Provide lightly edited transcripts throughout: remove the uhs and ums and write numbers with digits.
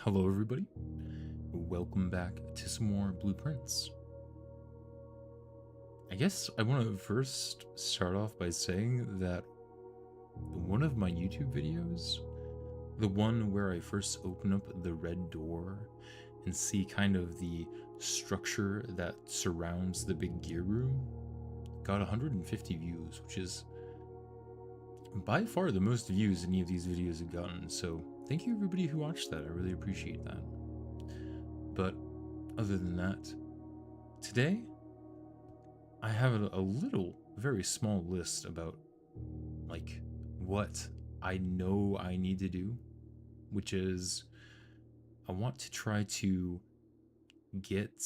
Hello, everybody. Welcome back to some more blueprints. I guess I want to first start off by saying that one of my YouTube videos, the one where I first open up the red door and see kind of the structure that surrounds the big gear room, got 150 views, which is by far the most views any of these videos have gotten. So thank you everybody who watched that. I really appreciate that. But other than that, today I have a little, very small list about like what I know I need to do, which is I want to try to get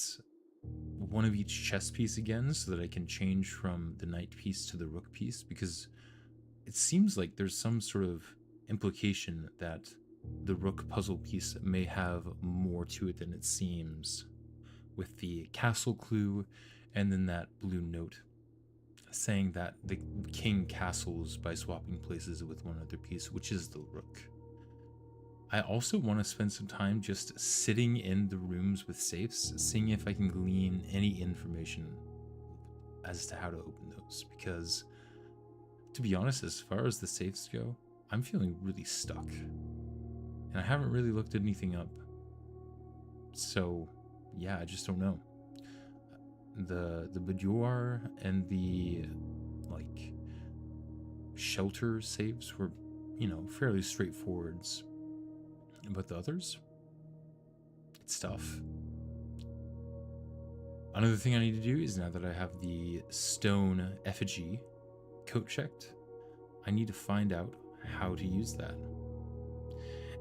one of each chess piece again so that I can change from the knight piece to the rook piece, because it seems like there's some sort of implication that the rook puzzle piece may have more to it than it seems, with the castle clue and then that blue note saying that the king castles by swapping places with one other piece, which is the rook. I also want to spend some time just sitting in the rooms with safes, seeing if I can glean any information as to how to open those, because to be honest, as far as the safes go, I'm feeling really stuck. And I haven't really looked anything up. So yeah, I just don't know. The boudoir and the like shelter saves were, fairly straightforwards. But the others, it's tough. Another thing I need to do is, now that I have the stone effigy coat checked, I need to find out how to use that.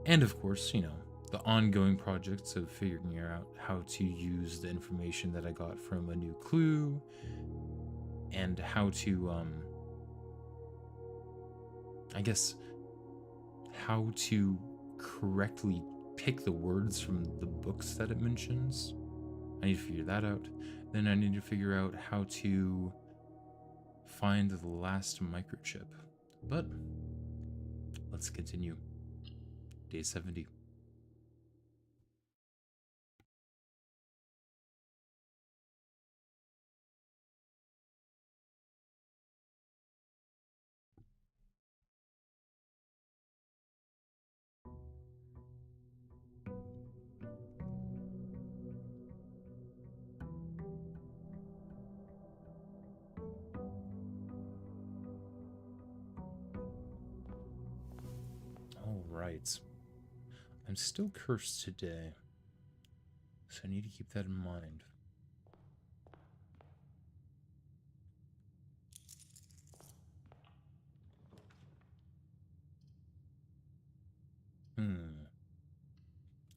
And of course, the ongoing projects of figuring out how to use the information that I got from a new clue, and how to, I guess, how to correctly pick the words from the books that it mentions. I need to figure that out. Then I need to figure out how to find the last microchip. But let's continue. Day 70. All right. I'm still cursed today, so I need to keep that in mind.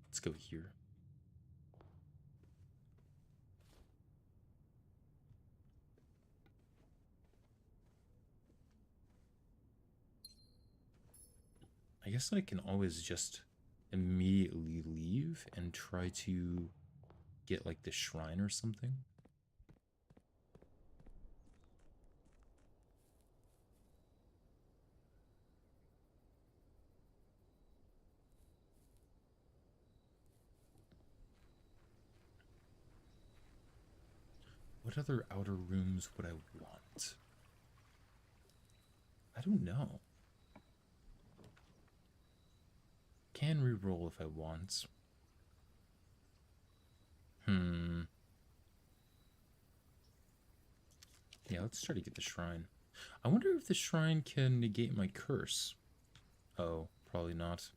Let's go here. I guess I can always just immediately leave and try to get like the shrine or something. What other outer rooms would I want? I don't know. Can reroll if I want. Yeah, let's try to get the shrine. I wonder if the shrine can negate my curse. Oh, probably not.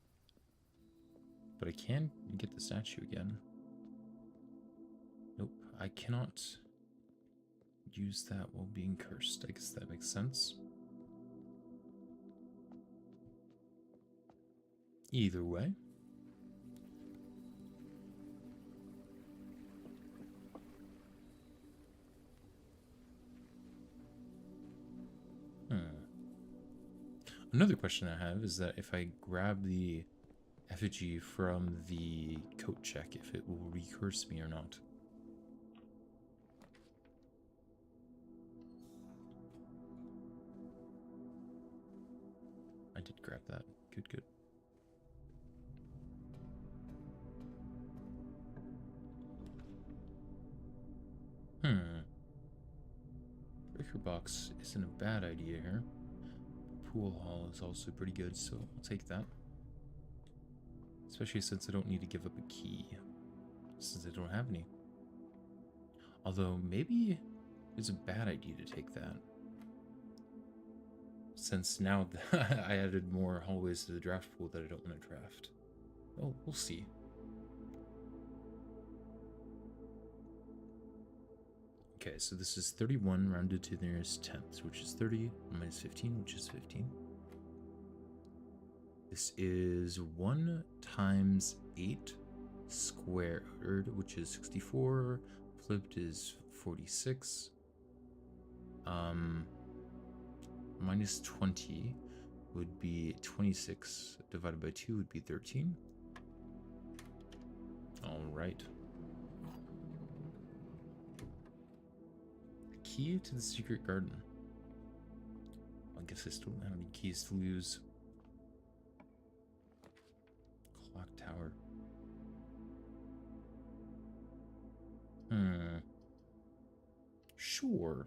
But I can get the statue again. Nope, I cannot use that while being cursed. I guess that makes sense. Either way. Another question I have is that if I grab the effigy from the coat check, if it will recurse me or not. I did grab that. Good, good. liquor box isn't a bad idea here. Pool hall is also pretty good, so I'll take that. Especially since I don't need to give up a key, since I don't have any. Although, maybe it's a bad idea to take that. Since now I added more hallways to the draft pool that I don't want to draft. Oh, we'll see. Okay, so this is 31 rounded to the nearest tenth, which is 30, minus 15, which is 15. This is 1 times 8 squared, which is 64. Flipped is 46. Minus 20 would be 26. Divided by 2 would be 13. All right. Key to the secret garden. I guess I still don't have any keys to lose. Clock tower. Sure.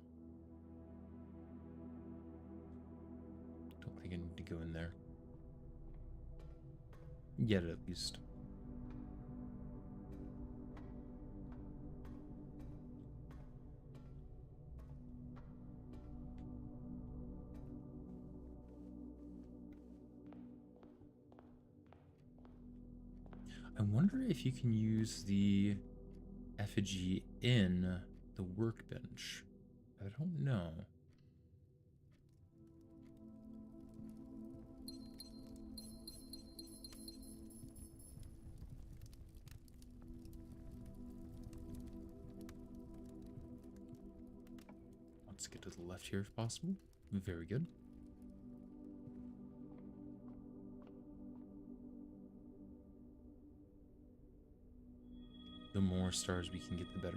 Don't think I need to go in there. Yet at least. I wonder if you can use the effigy in the workbench. I don't know. Let's get to the left here if possible. Very good. The more stars we can get, the better.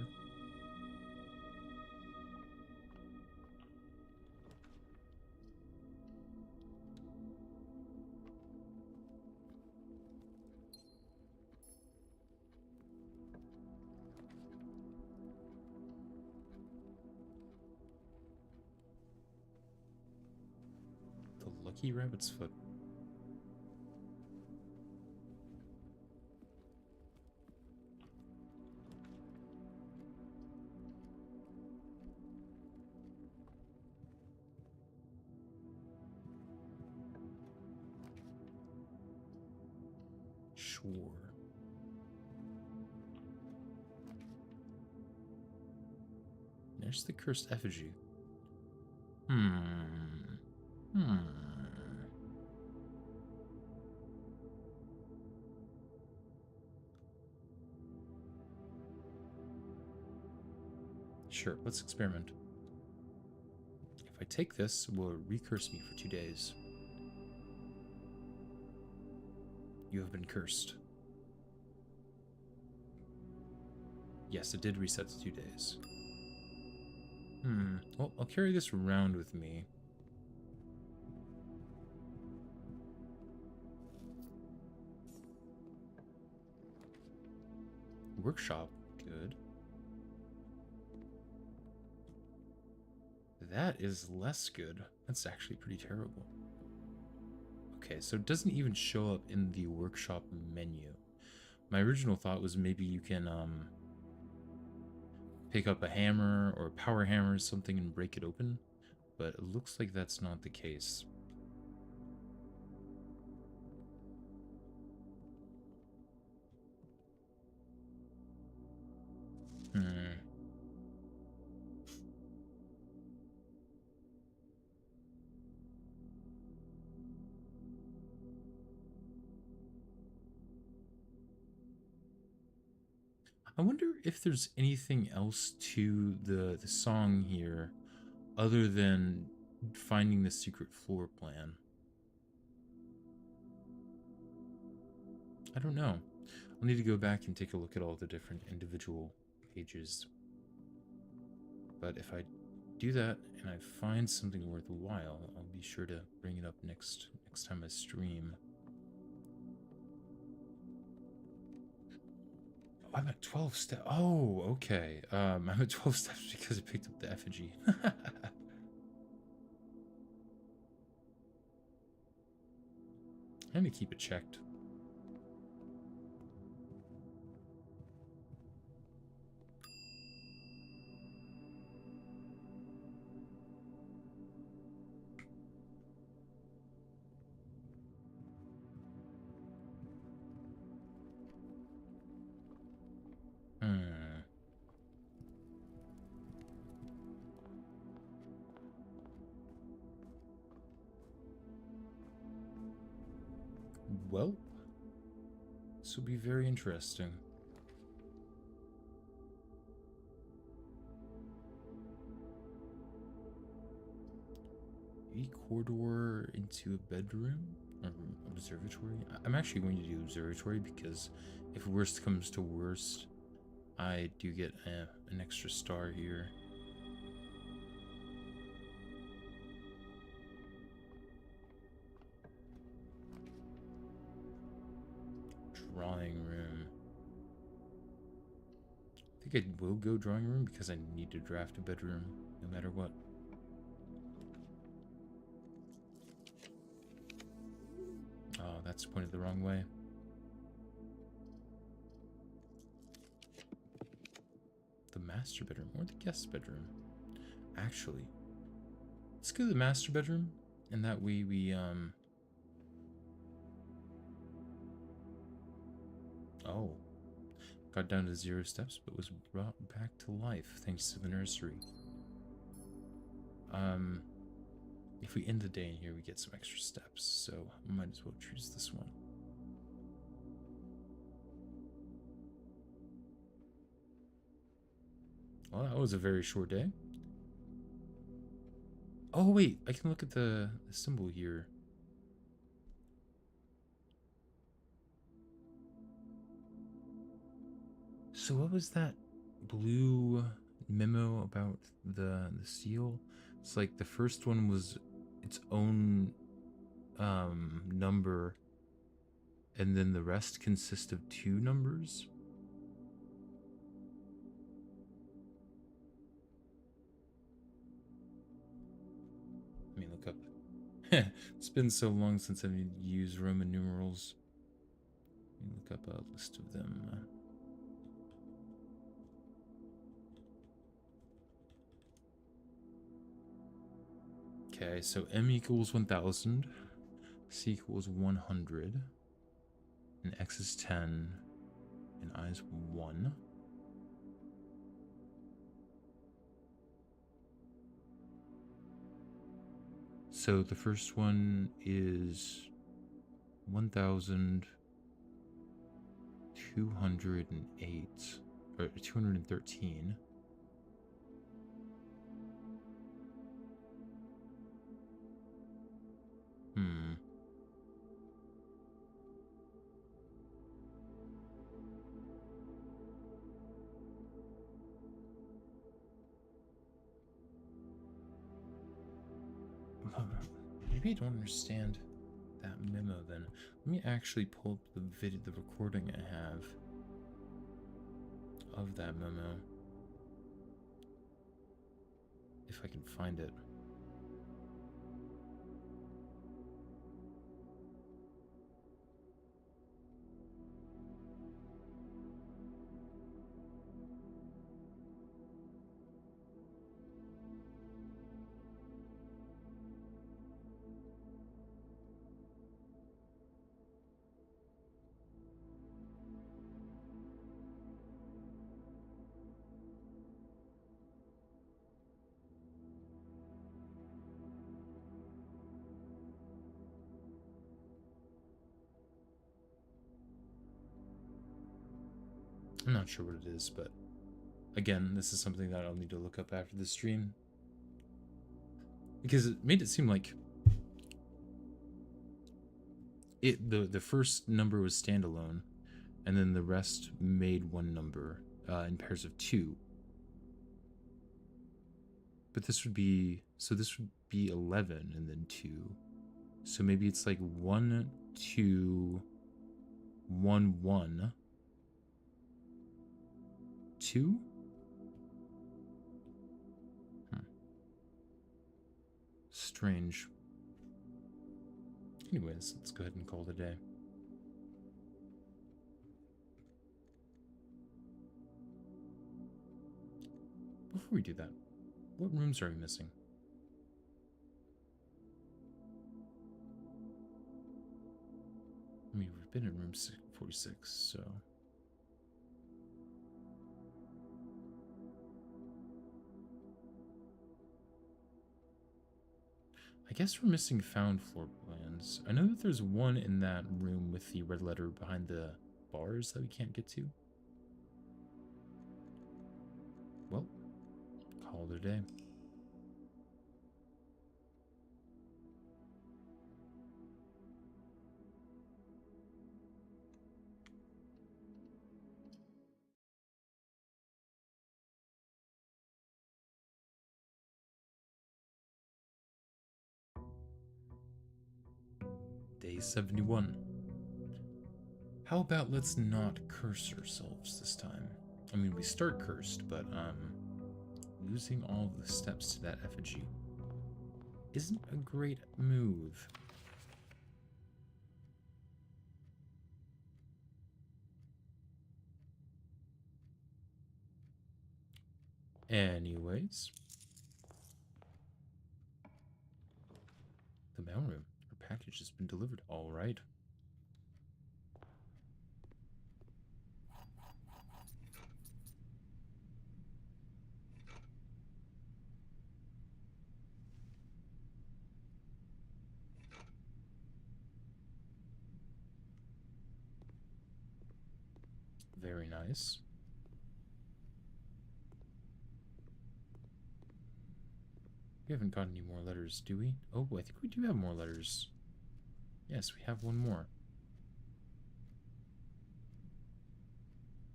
The lucky rabbit's foot. Sure. There's the cursed effigy. Sure, let's experiment. If I take this, it will recurse me for 2 days. You have been cursed. Yes, it did reset to 2 days. Well, I'll carry this around with me. Workshop, good. That is less good. That's actually pretty terrible. Okay, so it doesn't even show up in the workshop menu. My original thought was maybe you can pick up a hammer or a power hammer or something and break it open, but it looks like that's not the case. I wonder if there's anything else to the song here other than finding the secret floor plan. I don't know. I'll need to go back and take a look at all the different individual pages. But if I do that and I find something worthwhile, I'll be sure to bring it up next time I stream. I'm at 12 steps. Oh, okay. I'm at 12 steps because I picked up the effigy. trying to keep it checked. Well, this will be very interesting. A corridor into a bedroom or observatory. I'm actually going to do observatory because if worst comes to worst, I do get an extra star here. Drawing room. I think I will go drawing room because I need to draft a bedroom no matter what. Oh, that's pointed the wrong way. The master bedroom or the guest bedroom? Actually, let's go to the master bedroom, and that way we oh, got down to 0 steps, but was brought back to life thanks to the nursery. If we end the day in here, we get some extra steps, so I might as well choose this one. Well, that was a very short day. Oh, wait, I can look at the symbol here. So what was that blue memo about the seal? It's like the first one was its own number, and then the rest consist of 2 numbers. Let me look up. It's been so long since I've used Roman numerals. Let me look up a list of them. Okay, so M equals 1000, C equals 100, and X is 10, and I is 1. So the first one is 1208, or 213. Maybe I don't understand that memo then. Let me actually pull up the recording I have of that memo. If I can find it. I'm not sure what it is, but again, this is something that I'll need to look up after the stream. Because it made it seem like the first number was standalone, and then the rest made one number in pairs of 2. But this would be, so this would be 11 and then 2. So maybe it's like 1, 2, 1, 1, 2? Strange. Anyways, let's go ahead and call it a day. Before we do that, what rooms are we missing? I mean, we've been in room 46, so... I guess we're missing found floor plans. I know that there's one in that room with the red letter behind the bars that we can't get to. Well, call it a day. Day 71. How about let's not curse ourselves this time? I mean, we start cursed, but losing all the steps to that effigy isn't a great move. Anyways, the mailroom. Our package has been delivered. All right. Very nice. We haven't got any more letters, do we? Oh, I think we do have more letters. Yes, we have one more.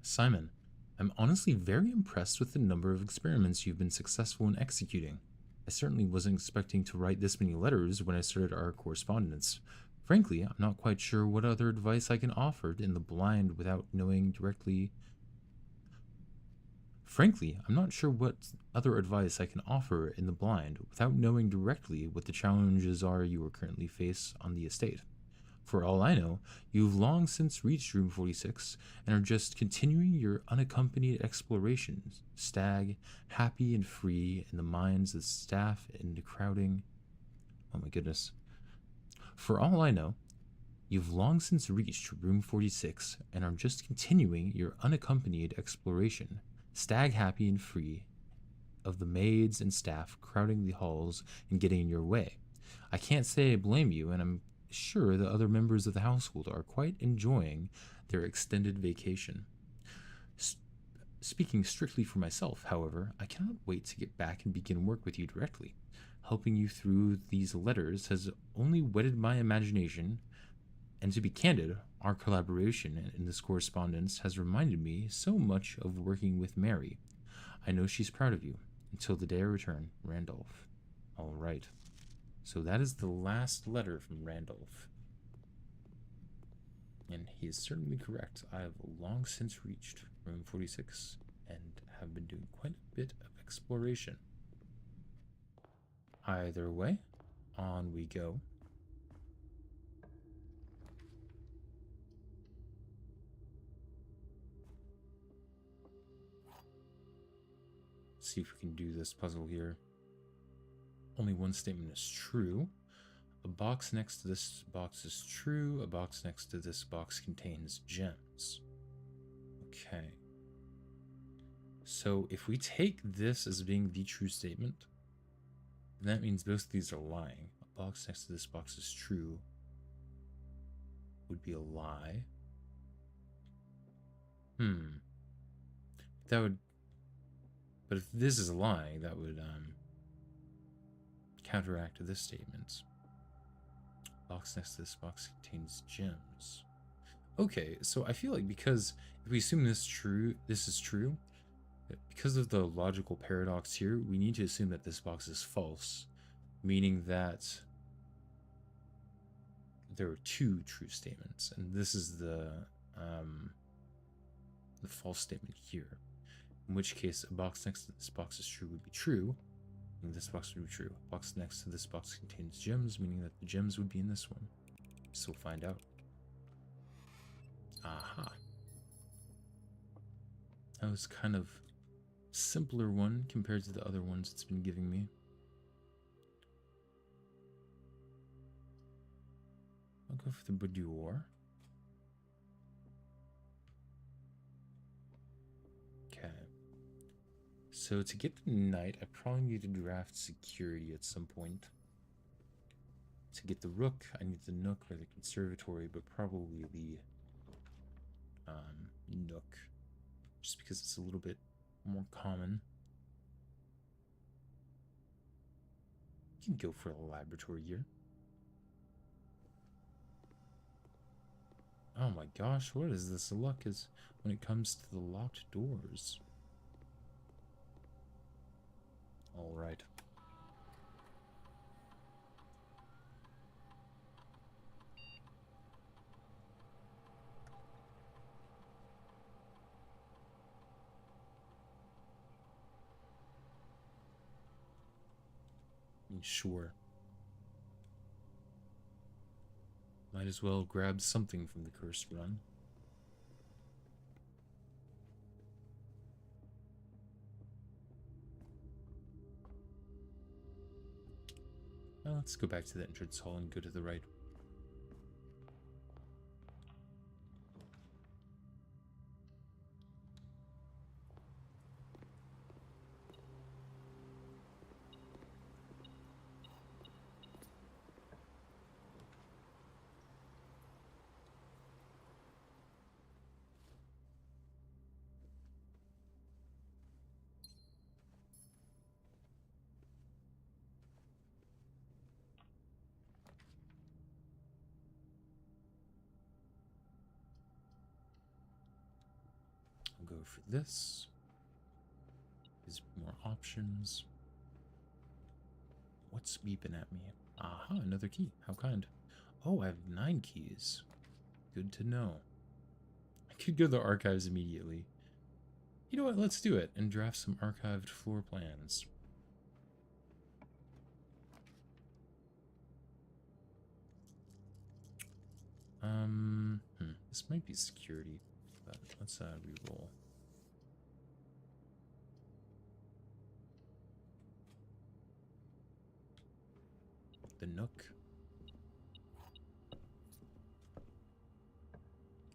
Simon, I'm honestly very impressed with the number of experiments you've been successful in executing. I certainly wasn't expecting to write this many letters when I started our correspondence. Frankly, I'm not quite sure what other advice I can offer in the blind without knowing directly. Frankly, I'm not sure what other advice I can offer in the blind without knowing directly what the challenges are you are currently face on the estate. For all I know, you've long since reached room 46 and are just continuing your unaccompanied explorations, stag, happy and free in the minds of staff and crowding. Oh my goodness. For all I know, you've long since reached room 46 and are just continuing your unaccompanied exploration, stag happy and free of the maids and staff crowding the halls and getting in your way. I can't say I blame you, and I'm sure the other members of the household are quite enjoying their extended vacation. Speaking strictly for myself, however, I cannot wait to get back and begin work with you directly. Helping you through these letters has only whetted my imagination, and to be candid, our collaboration in this correspondence has reminded me so much of working with Mary. I know she's proud of you. Until the day I return, Randolph. All right. So that is the last letter from Randolph. And he is certainly correct. I have long since reached room 46 and have been doing quite a bit of exploration. Either way, on we go. See if we can do this puzzle here. Only one statement is true. A box next to this box is true. A box next to this box contains gems. Okay. So if we take this as being the true statement, that means both of these are lying. A box next to this box is true would be a lie. That would... But if this is lying, that would counteract this statement. Box next to this box contains gems. Okay, so I feel like because if we assume this is true, because of the logical paradox here, we need to assume that this box is false, meaning that there are two true statements, and this is the false statement here. In which case, a box next to this box is true would be true, and this box would be true. A box next to this box contains gems, meaning that the gems would be in this one. guess we'll find out. Aha. That was kind of simpler one compared to the other ones it's been giving me. I'll go for the boudoir. Okay. So to get the knight, I probably need to draft security at some point. To get the rook, I need the nook or the conservatory, but probably the nook, just because it's a little bit more common. You can go for a laboratory here. Oh my gosh, what is this luck is when it comes to the locked doors? All right. Sure. Might as well grab something from the cursed run. Well, let's go back to the entrance hall and go to the right. I'll go for this. There's more options. What's beeping at me? Aha, another key. How kind. Oh, I have 9 keys. Good to know. I could go to the archives immediately. You know what? Let's do it and draft some archived floor plans. This might be security, but let's re-roll. The nook.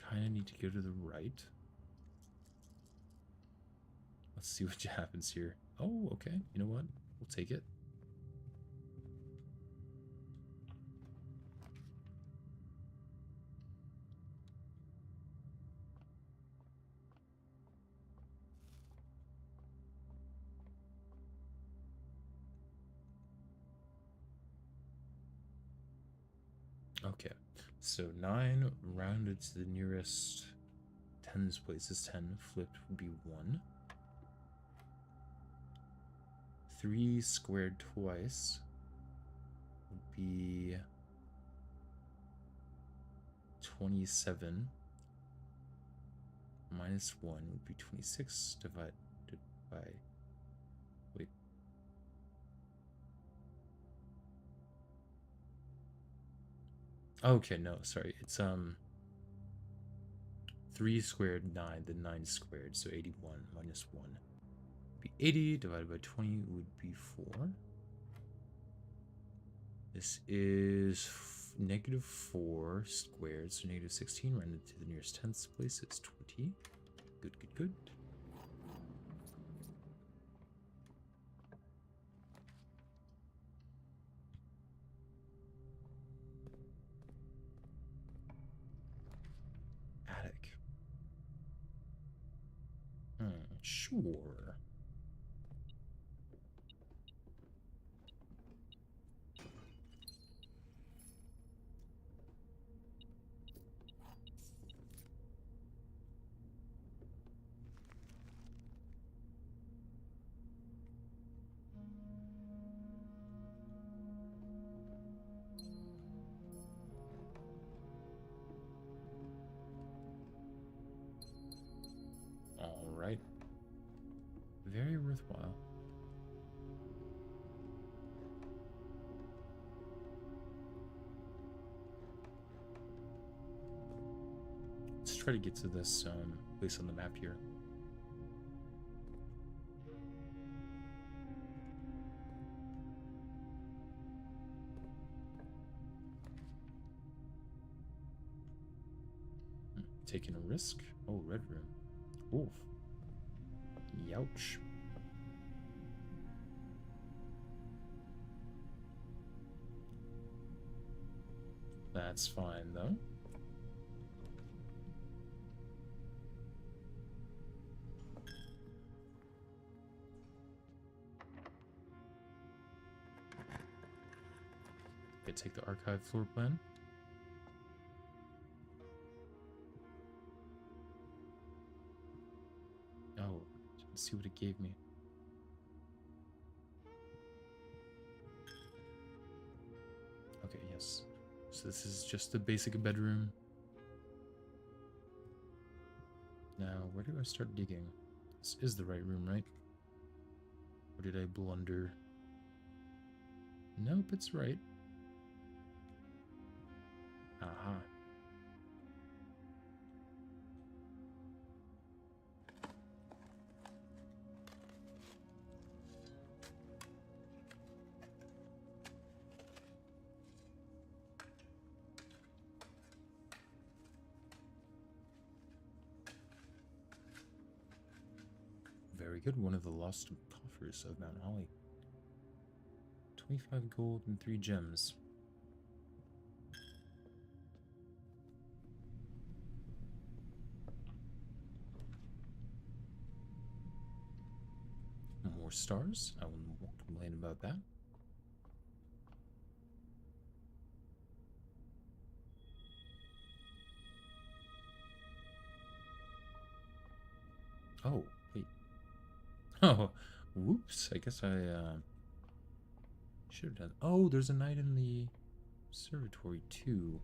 Kinda need to go to the right. Let's see what happens here. Oh, okay. You know what? We'll take it. Okay, so 9 rounded to the nearest tens place is 10. Flipped would be 1. 3 squared twice would be 27. Minus 1 would be 26 divided by... Wait. Okay, no, sorry. It's 3 squared 9, then 9 squared, so 81 minus 1 would be 80 divided by 20 would be 4. This is negative 4 squared, so negative 16 rounded to the nearest tenths place is 20. Good, good, good. Attic. Sure. All right. Very worthwhile. try to get to this place on the map here. Taking a risk. Oh, red room. Oof. Youch. That's fine, though. Okay, take the archive floor plan. Oh, let's see what it gave me. Okay, yes. So this is just a basic bedroom. Now, where do I start digging? This is the right room, right? Or did I blunder? Nope, it's right. Aha. Very good. One of the lost coffers of Mount Holly. 25 gold and 3 gems. More stars. I won't complain about that. Oh, wait. Oh, whoops. I guess I should have done. Oh, there's a knight in the observatory too.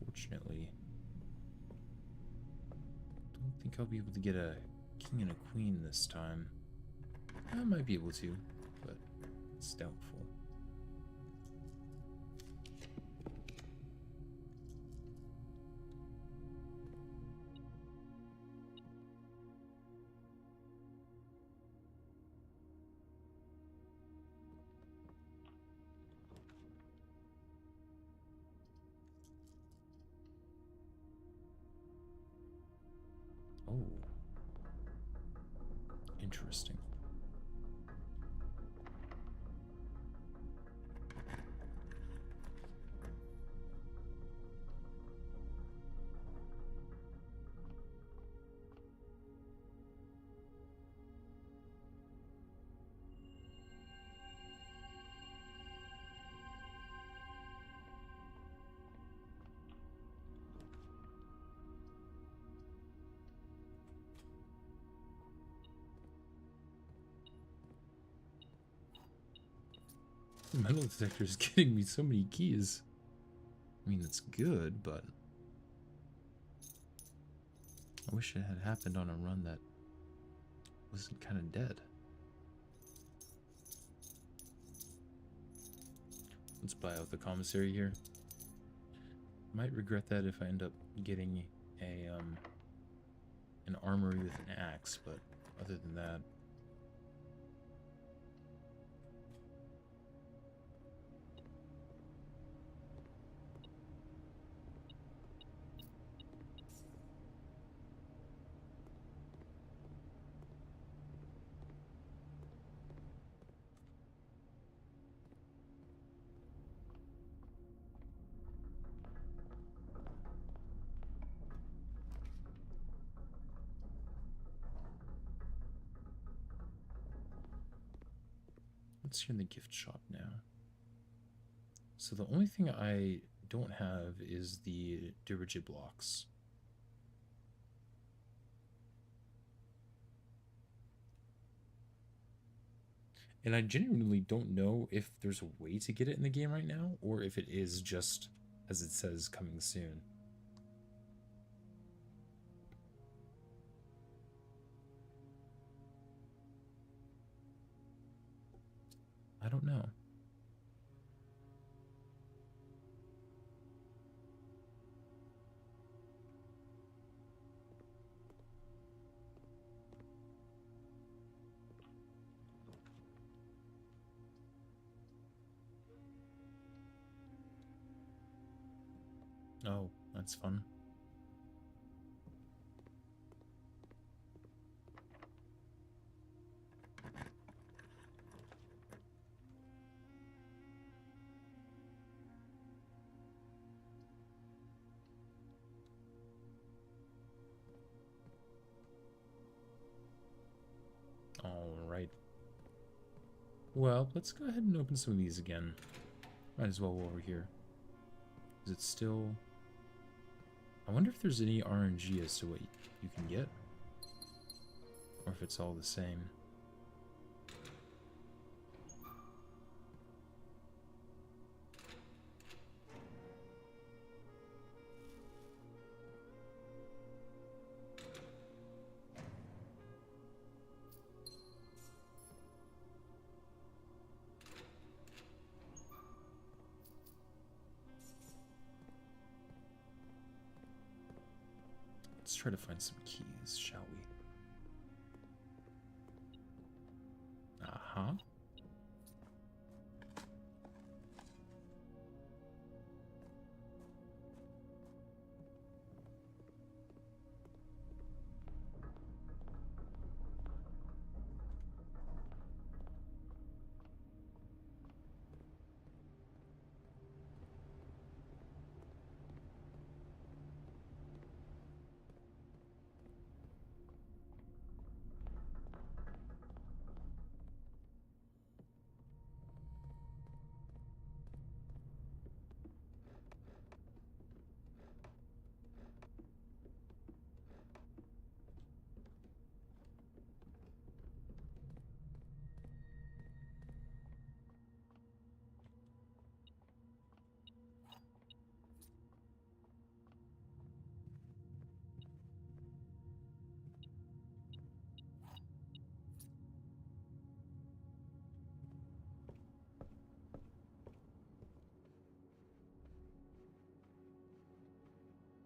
Fortunately, don't think I'll be able to get a king and a queen this time. I might be able to, but it's doubtful. Oh, interesting. Metal detector is getting me so many keys. I mean, it's good, but I wish it had happened on a run that wasn't kind of dead. Let's buy out the commissary here. Might regret that if I end up getting a an armory with an axe, but other than that. Let's see in the gift shop now. So the only thing I don't have is the Dirige blocks. And I genuinely don't know if there's a way to get it in the game right now, or if it is just, as it says, coming soon. I don't know. Oh, that's fun. Alright. Well, let's go ahead and open some of these again. Might as well while we're here. Is it still... I wonder if there's any RNG as to what you can get. Or if it's all the same. Let's try to find some keys, shall we? Uh-huh.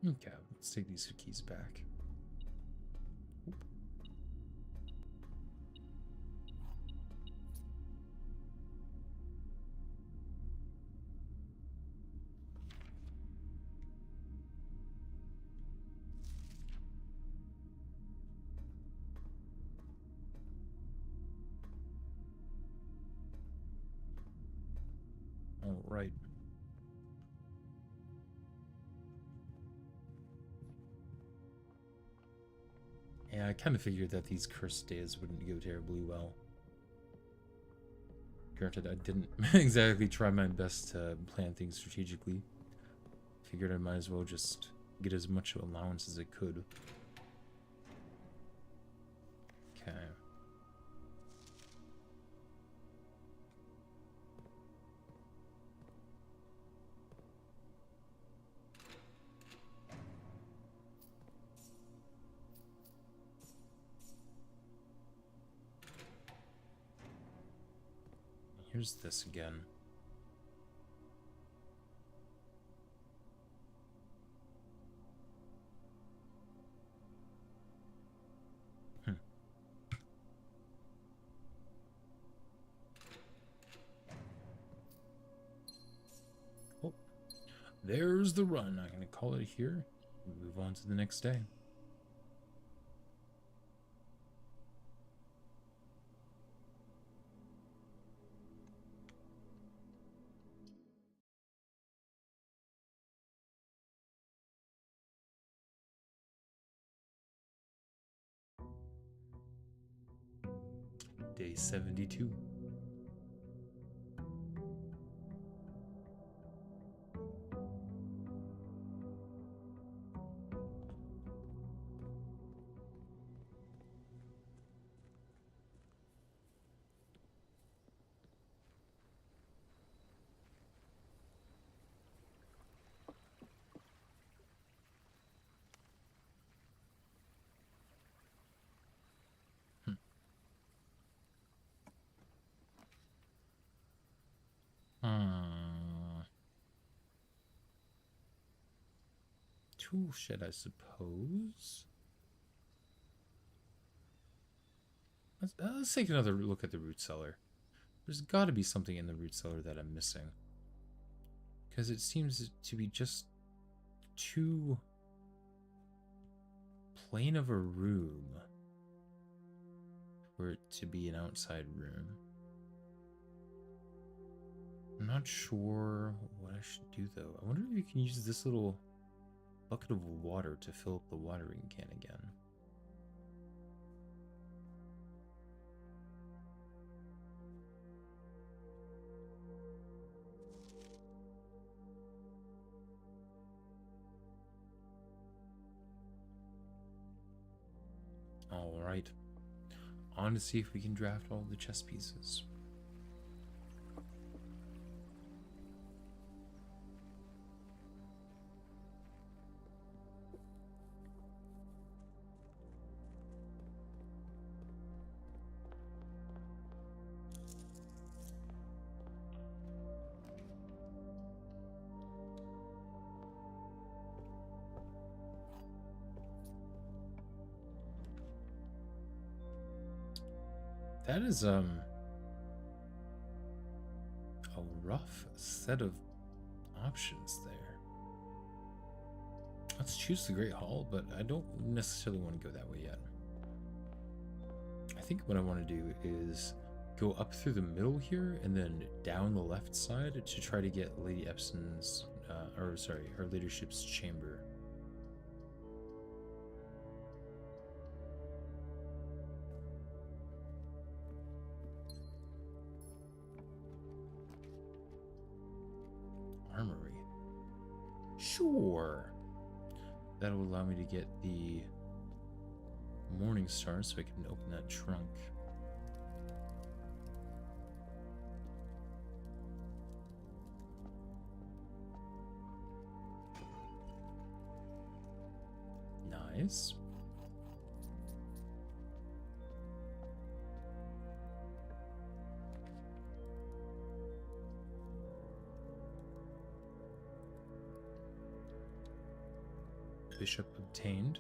Okay, let's take these keys back. All right. Yeah, I kind of figured that these cursed days wouldn't go terribly well. Granted, I didn't exactly try my best to plan things strategically. Figured I might as well just get as much allowance as I could. Okay. Here's this again. Oh, there's the run. I'm going to call it here and move on to the next day. Day 72. Tool shed, I suppose. Let's take another look at the root cellar. There's got to be something in the root cellar that I'm missing. Because it seems to be just too plain of a room for it to be an outside room. I'm not sure what I should do though. I wonder if you can use this little bucket of water to fill up the watering can again. All right, on to see if we can draft all the chess pieces. That is a rough set of options there. Let's choose the Great Hall, but I don't necessarily want to go that way yet. I think what I want to do is go up through the middle here and then down the left side to try to get Lady Epson's, or sorry, her ladyship's chamber. Armory. Sure. That'll allow me to get the Morning Star so I can open that trunk. Nice. Bishop obtained.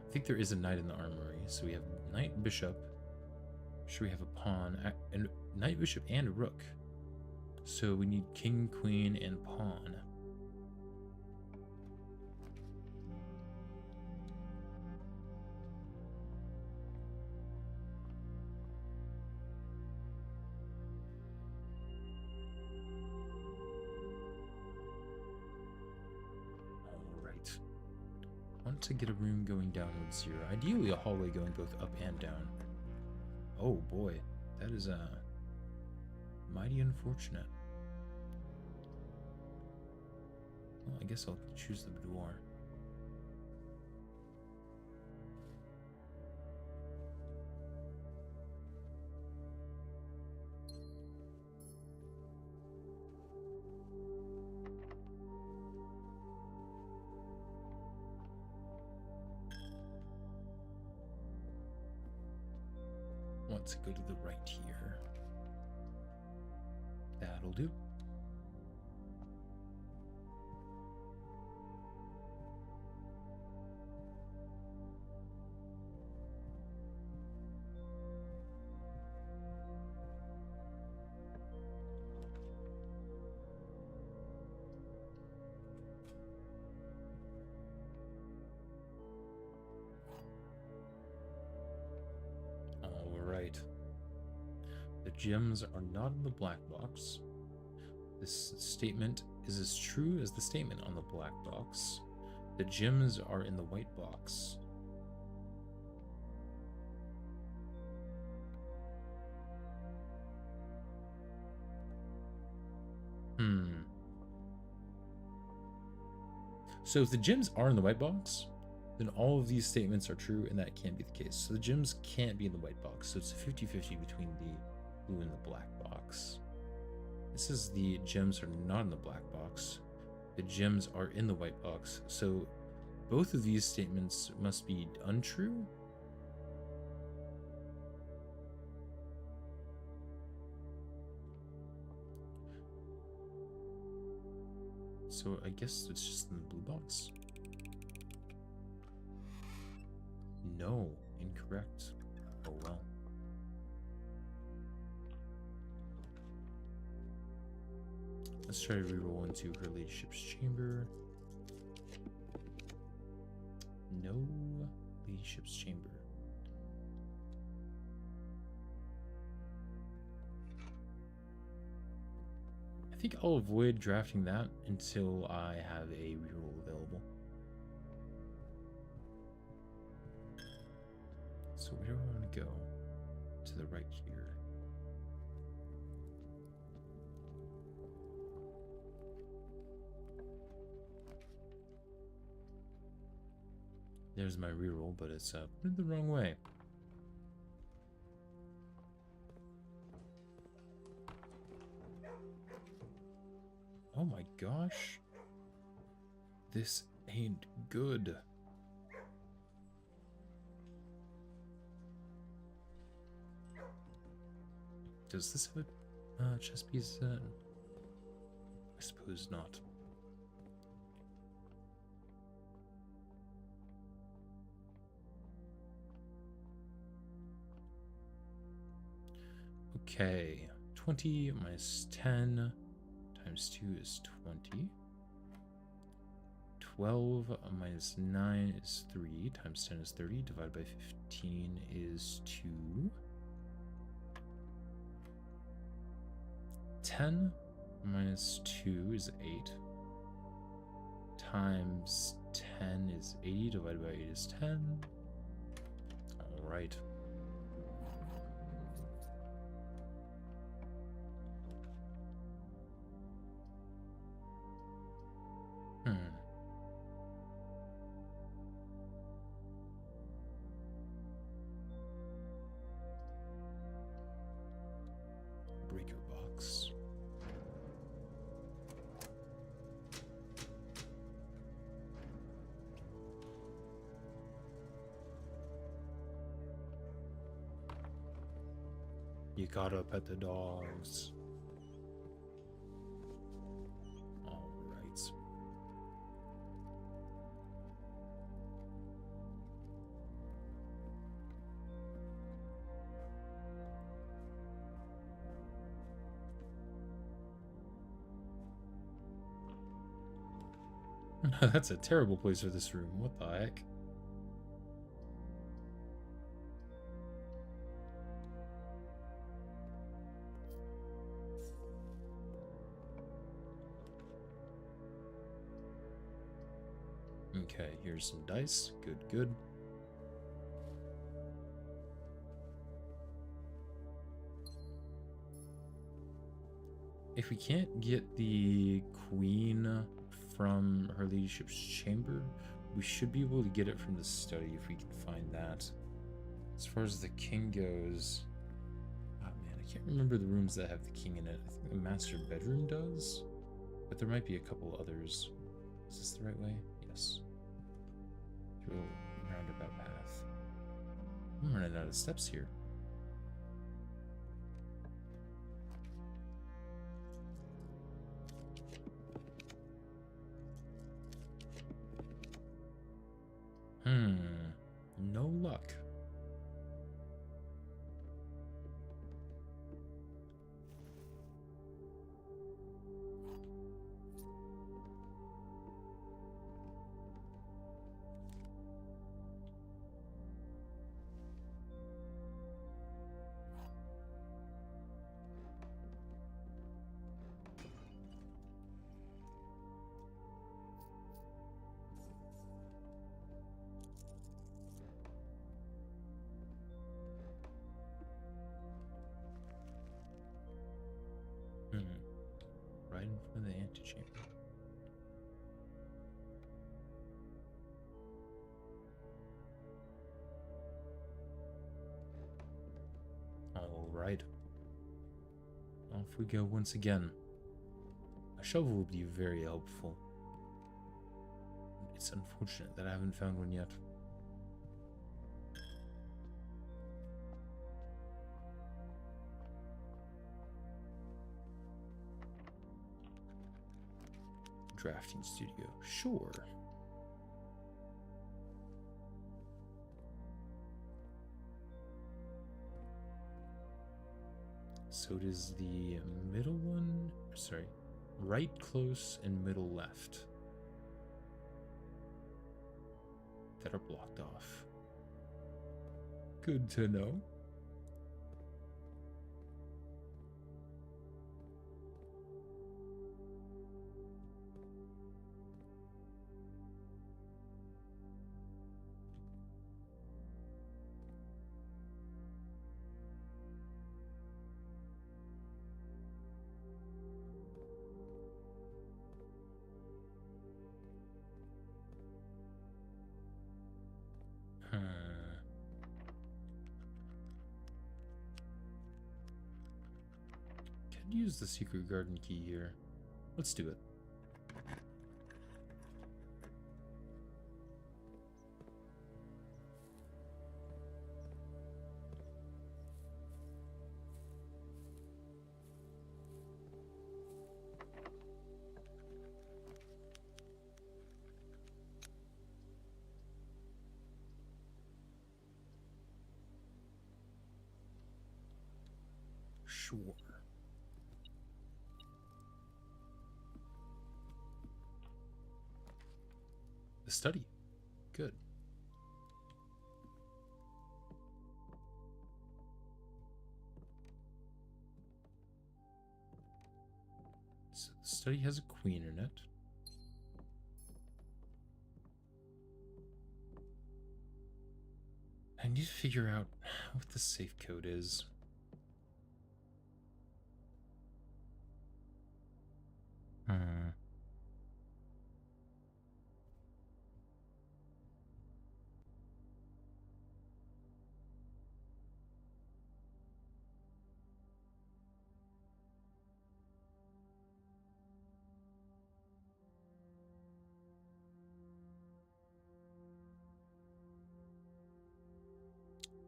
I think there is a knight in the armory, so we have knight, bishop. Should we have a pawn? And knight, bishop, and a rook. So we need king, queen, and pawn. To get a room going downwards here. Ideally a hallway going both up and down. Oh boy, that is mighty unfortunate. Well, I guess I'll choose the boudoir. Want to go to the right here. That'll do. The gems are not in the black box. This statement is as true as the statement on the black box. The gems are in the white box. So if the gems are in the white box, then all of these statements are true, and that can't be the case. So the gems can't be in the white box. So it's a 50-50 between the blue and the black box. This is the gems are not in the black box. The gems are in the white box. So both of these statements must be untrue. So I guess it's just in the blue box. No, incorrect. Oh well. Let's try to reroll into her ladyship's chamber. No ladyship's chamber. I think I'll avoid drafting that until I have a reroll available. So where do I want to go? To the right here. There's my reroll, but it's put the wrong way. Oh my gosh. This ain't good. Does this have a chess piece? I suppose not. Okay, 20 minus 10 times 2 is 20. 12 minus 9 is 3 times 10 is 30. Divided by 15 is 2. 10 minus 2 is 8. Times 10 is 80. Divided by 8 is 10. All right. Breaker box. You gotta pet the dogs. All right. That's a terrible place for this room. What the heck? Okay, here's some dice. Good, good. If we can't get the queen from her ladyship's chamber, we should be able to get it from the study if we can find that. As far as the king goes, oh man, I can't remember the rooms that have the king in it. I think the master bedroom does, but there might be a couple others. Is this the right way? Yes. Through a roundabout path. I'm running out of steps here. No luck. Right in front of the antechamber. All right. Off we go once again. A shovel would be very helpful. It's unfortunate that I haven't found one yet. Drafting studio, sure. So it is the middle one, sorry, right close and middle left that are blocked off. Good to know. Could use the secret garden key here. Let's do it. Sure. The study. Good. So the study has a queen in it. I need to figure out what the safe code is.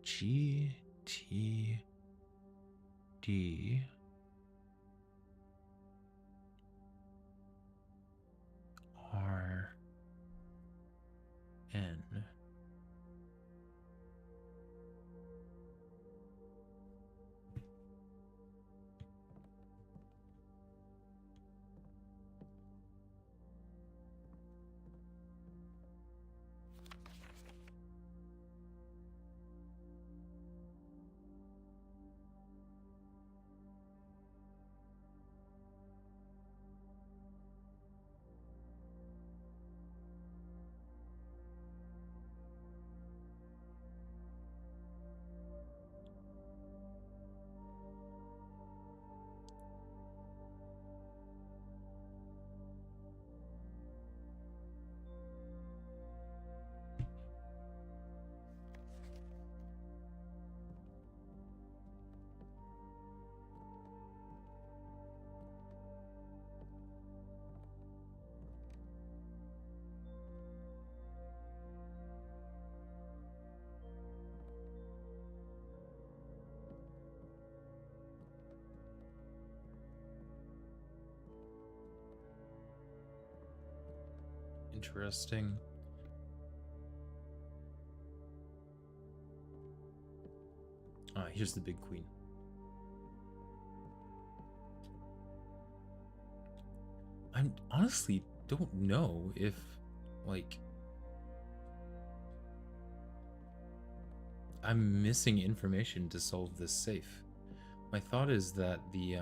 GTD RN. Interesting. Here's the big queen. I honestly don't know if, like, I'm missing information to solve this safe. My thought is that the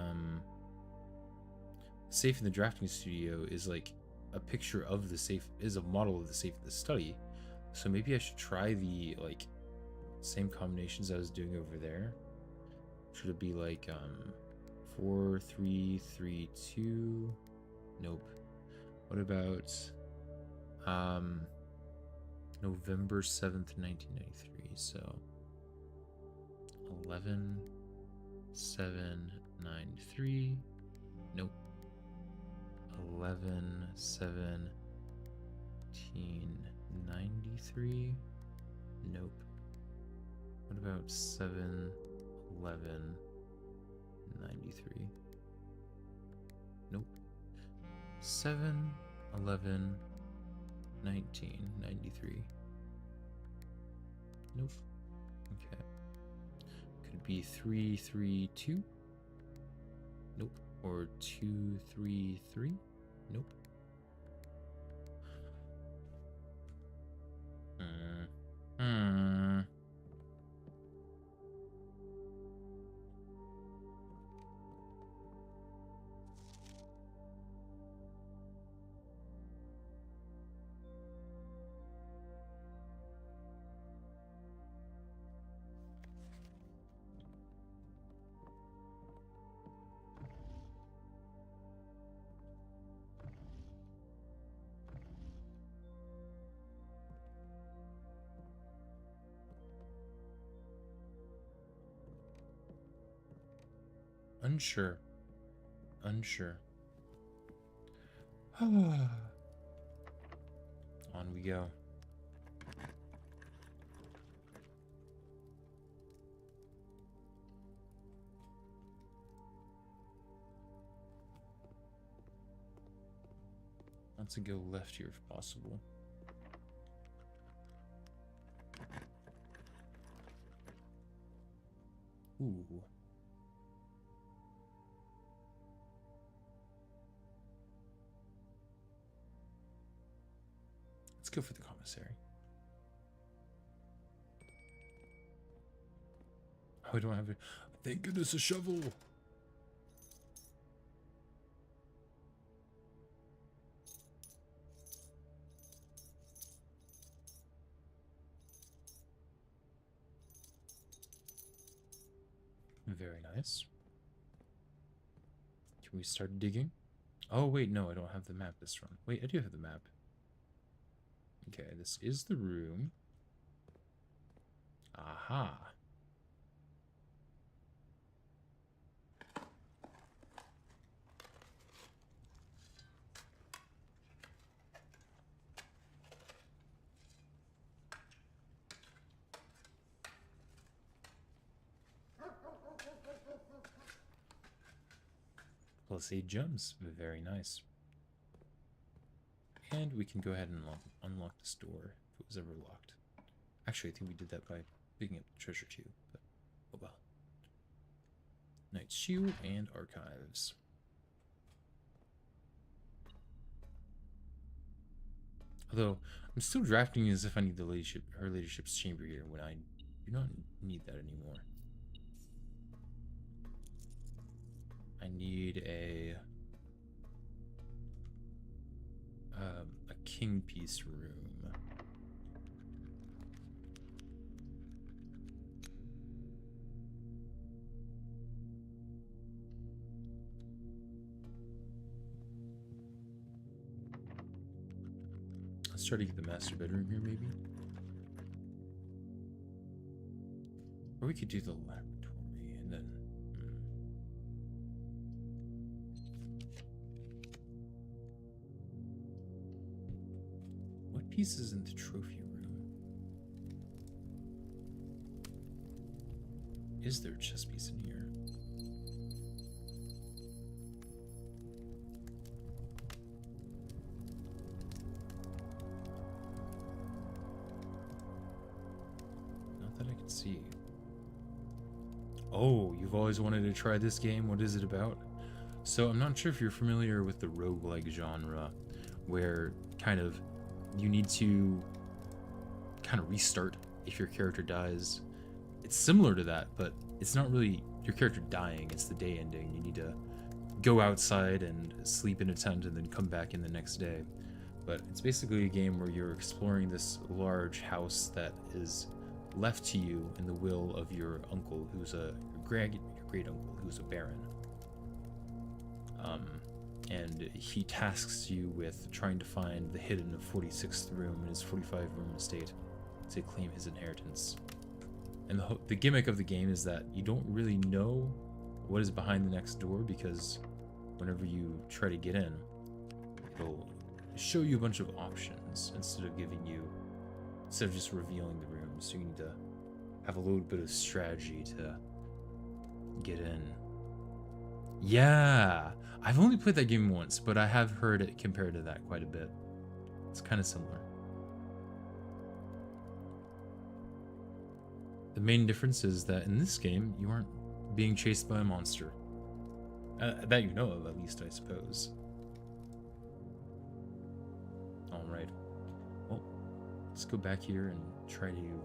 safe in the drafting studio is like a picture of the safe, is a model of the safe in the study. So maybe I should try the like same combinations I was doing over there. Should it be like 4 3 3 2? Nope. What about November 7th, 1993? So 11 7 9 3. Nope. 11 1793. Nope. What about 7 11 93? Nope. 7 11 1993. Nope. Okay. Could be 3 3 2. Nope. Or 2 3 3. Nope. Unsure. Unsure. On we go. Let's go left here if possible. Ooh. Let's go for the commissary. Oh, I don't have it. Thank goodness, a shovel. Very nice. Can we start digging? Oh, wait, no, I don't have the map this run. Wait, I do have the map. Okay, this is the room. Aha. Plus 8 gems. Very nice. And we can go ahead and unlock this door if it was ever locked. Actually, I think we did that by picking up the treasure too, but oh well. Knight's Shoe and Archives. Although, I'm still drafting as if I need the ladyship, her ladyship's chamber here when I do not need that anymore. I need a king piece room. Let's try to get the master bedroom here, maybe. Or we could do the laboratory and then. What piece is in the trophy room? Is there a chess piece in here? Not that I can see. Oh, you've always wanted to try this game? What is it about? So I'm not sure if you're familiar with the roguelike genre, where kind of you need to kind of restart if your character dies. It's similar to that, but it's not really your character dying, it's the day ending. You need to go outside and sleep in a tent and then come back in the next day. But it's basically a game where you're exploring this large house that is left to you in the will of your uncle, who's your great uncle, who's a baron. And he tasks you with trying to find the hidden 46th room in his 45-room estate to claim his inheritance. And the gimmick of the game is that you don't really know what is behind the next door, because whenever you try to get in, it'll show you a bunch of options instead of just revealing the room. So you need to have a little bit of strategy to get in. Yeah, I've only played that game once, but I have heard it compared to that quite a bit. It's kind of similar. The main difference is that in this game, you aren't being chased by a monster. That you know of, at least, I suppose. Alright. Well, let's go back here and try to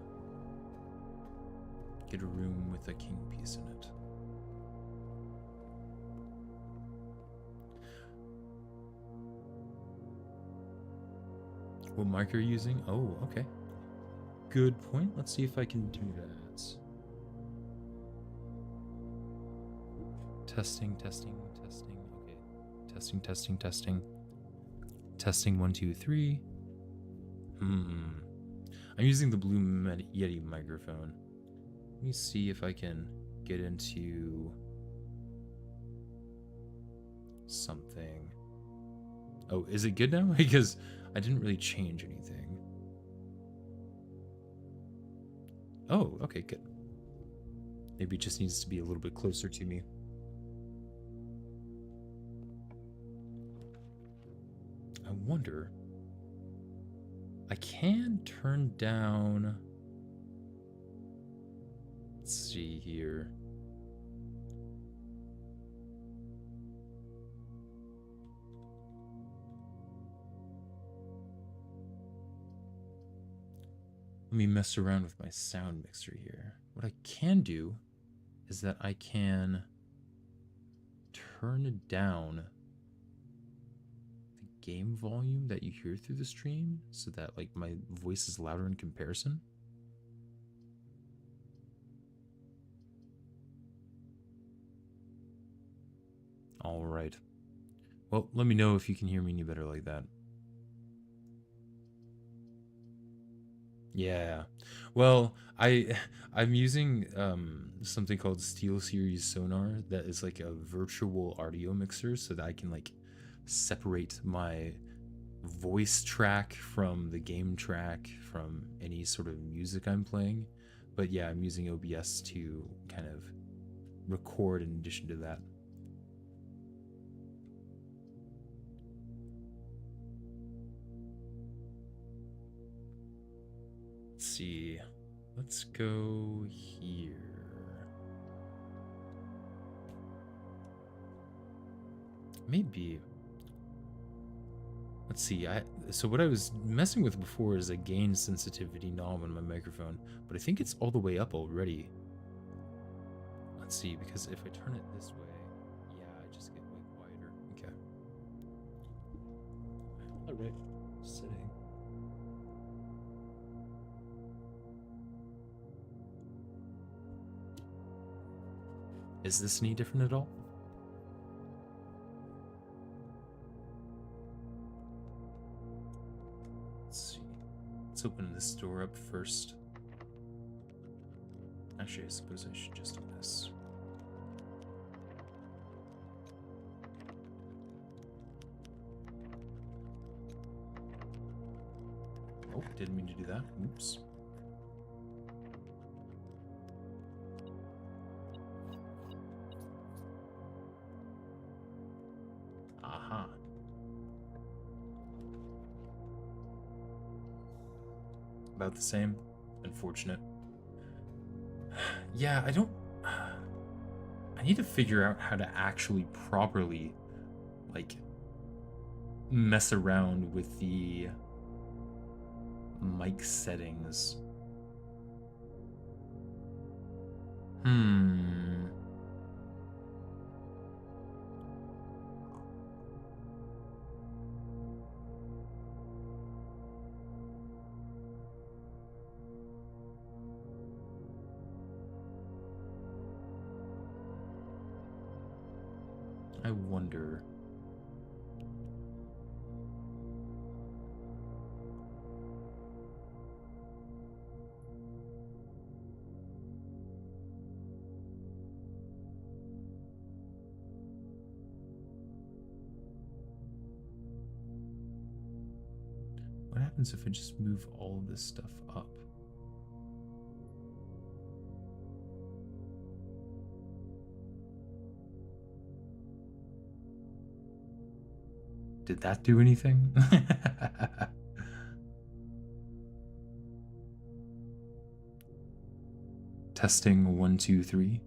get a room with a king piece in it. What marker are you using? Oh, okay. Good point. Let's see if I can do that. Testing. Okay. Testing. Testing 1, 2, 3. I'm using the Blue Yeti microphone. Let me see if I can get into something. Oh, is it good now? Because I didn't really change anything. Oh, okay, good. Maybe it just needs to be a little bit closer to me. I wonder. I can turn down. Let's see here. Let me mess around with my sound mixer here. What I can do is that I can turn down the game volume that you hear through the stream so that like my voice is louder in comparison. All right. Well, let me know if you can hear me any better like that. Yeah. Well, I'm using something called SteelSeries Sonar that is like a virtual audio mixer so that I can like separate my voice track from the game track from any sort of music I'm playing. But yeah, I'm using OBS to kind of record in addition to that. Let's see. Let's go here. Maybe. Let's see. So what I was messing with before is a gain sensitivity knob on my microphone, but I think it's all the way up already. Let's see, because if I turn it this way, yeah, I just get way quieter. Okay. All right. Sitting. Is this any different at all? Let's see. Let's open this door up first. Actually, I suppose I should just do this. Oh, didn't mean to do that. Oops. Aha. About the same. Unfortunate. Yeah, I don't... I need to figure out how to actually properly, like, mess around with the mic settings. I wonder. What happens if I just move all of this stuff up? Did that do anything? Testing 1, 2, 3.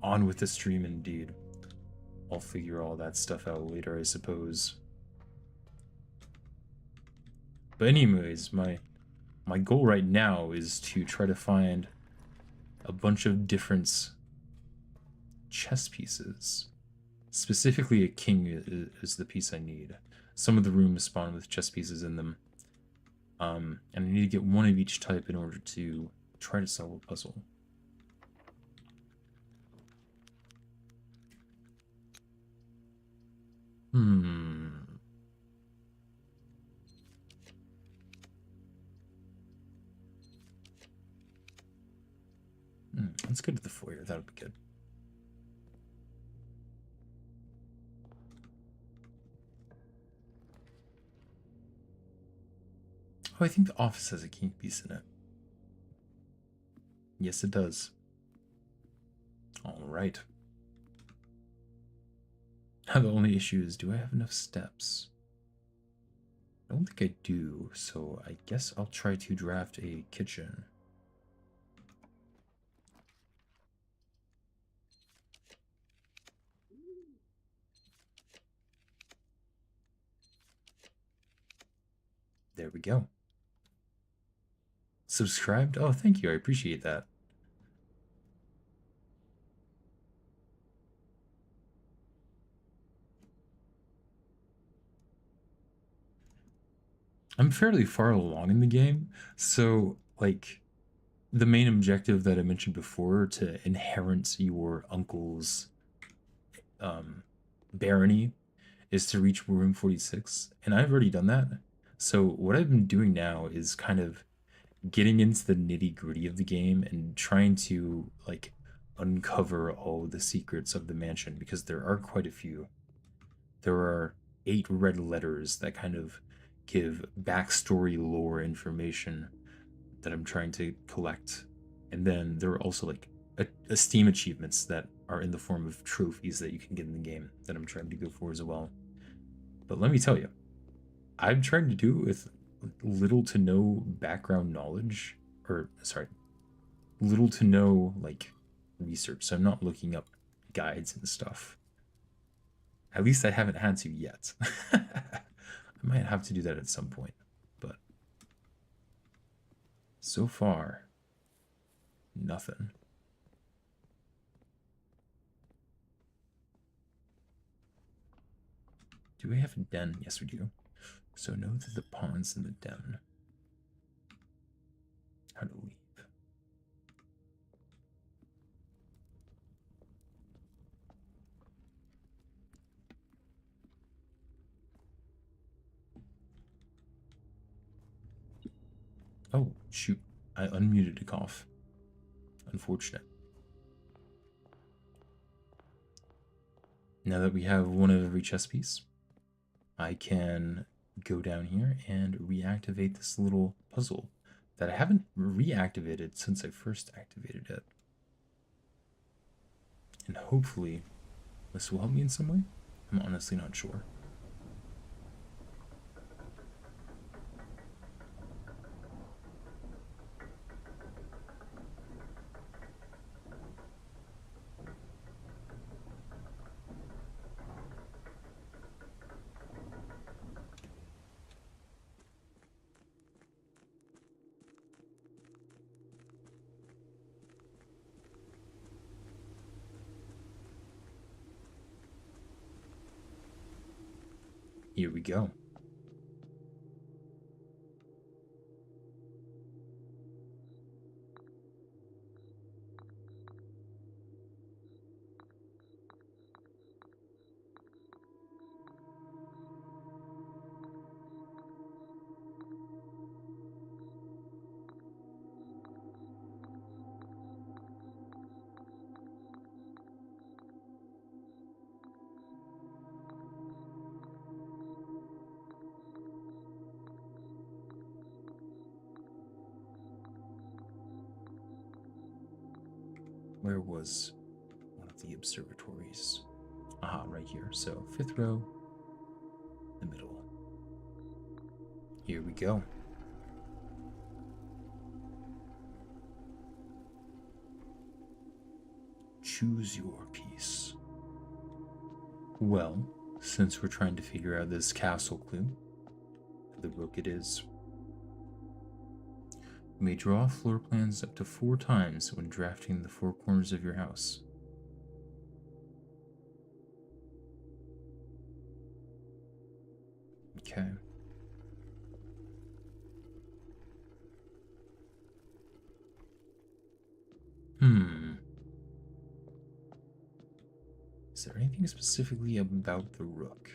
On with the stream, indeed. I'll figure all that stuff out later, I suppose. But anyways, my goal right now is to try to find a bunch of different chess pieces. Specifically, a king is the piece I need. Some of the rooms spawn with chess pieces in them. And I need to get one of each type in order to try to solve a puzzle. Let's go to the foyer. That'll be good. Oh, I think the office has a king piece in it. Yes, it does. All right. Now the only issue is, do I have enough steps? I don't think I do, so I guess I'll try to draft a kitchen. There we go. Subscribed? Oh, thank you. I appreciate that. I'm fairly far along in the game, so like the main objective that I mentioned before to inherit your uncle's barony is to reach room 46, and I've already done that. So what I've been doing now is kind of getting into the nitty-gritty of the game and trying to like uncover all the secrets of the mansion, because there are quite a few. There are 8 red letters that kind of give backstory lore information that I'm trying to collect. And then there are also like Steam achievements that are in the form of trophies that you can get in the game that I'm trying to go for as well. But let me tell you, I'm trying to do with little to no background knowledge, or sorry, little to no like research. So I'm not looking up guides and stuff. At least I haven't had to yet. I might have to do that at some point, but so far, nothing. Do we have a den? Yes, we do. So know that the pawn's in the den. How to leave. Oh, shoot. I unmuted a cough. Unfortunate. Now that we have one of every chess piece, I can go down here and reactivate this little puzzle that I haven't reactivated since I first activated it. And hopefully this will help me in some way. I'm honestly not sure. Here we go. Where was one of the observatories? Aha, right here. So 5th row, the middle. Here we go. Choose your piece. Well, since we're trying to figure out this castle clue, the rook it is. You may draw floor plans up to 4 times when drafting the 4 corners of your house. Okay. Is there anything specifically about the rook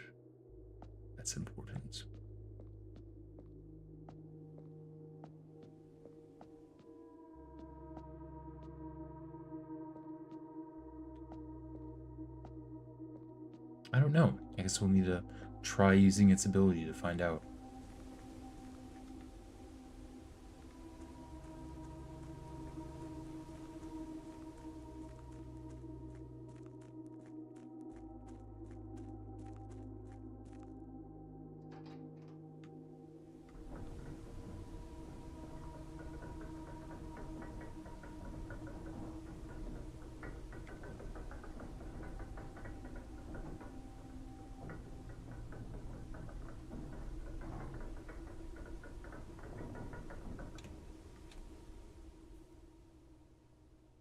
that's important? I don't know. I guess we'll need to try using its ability to find out.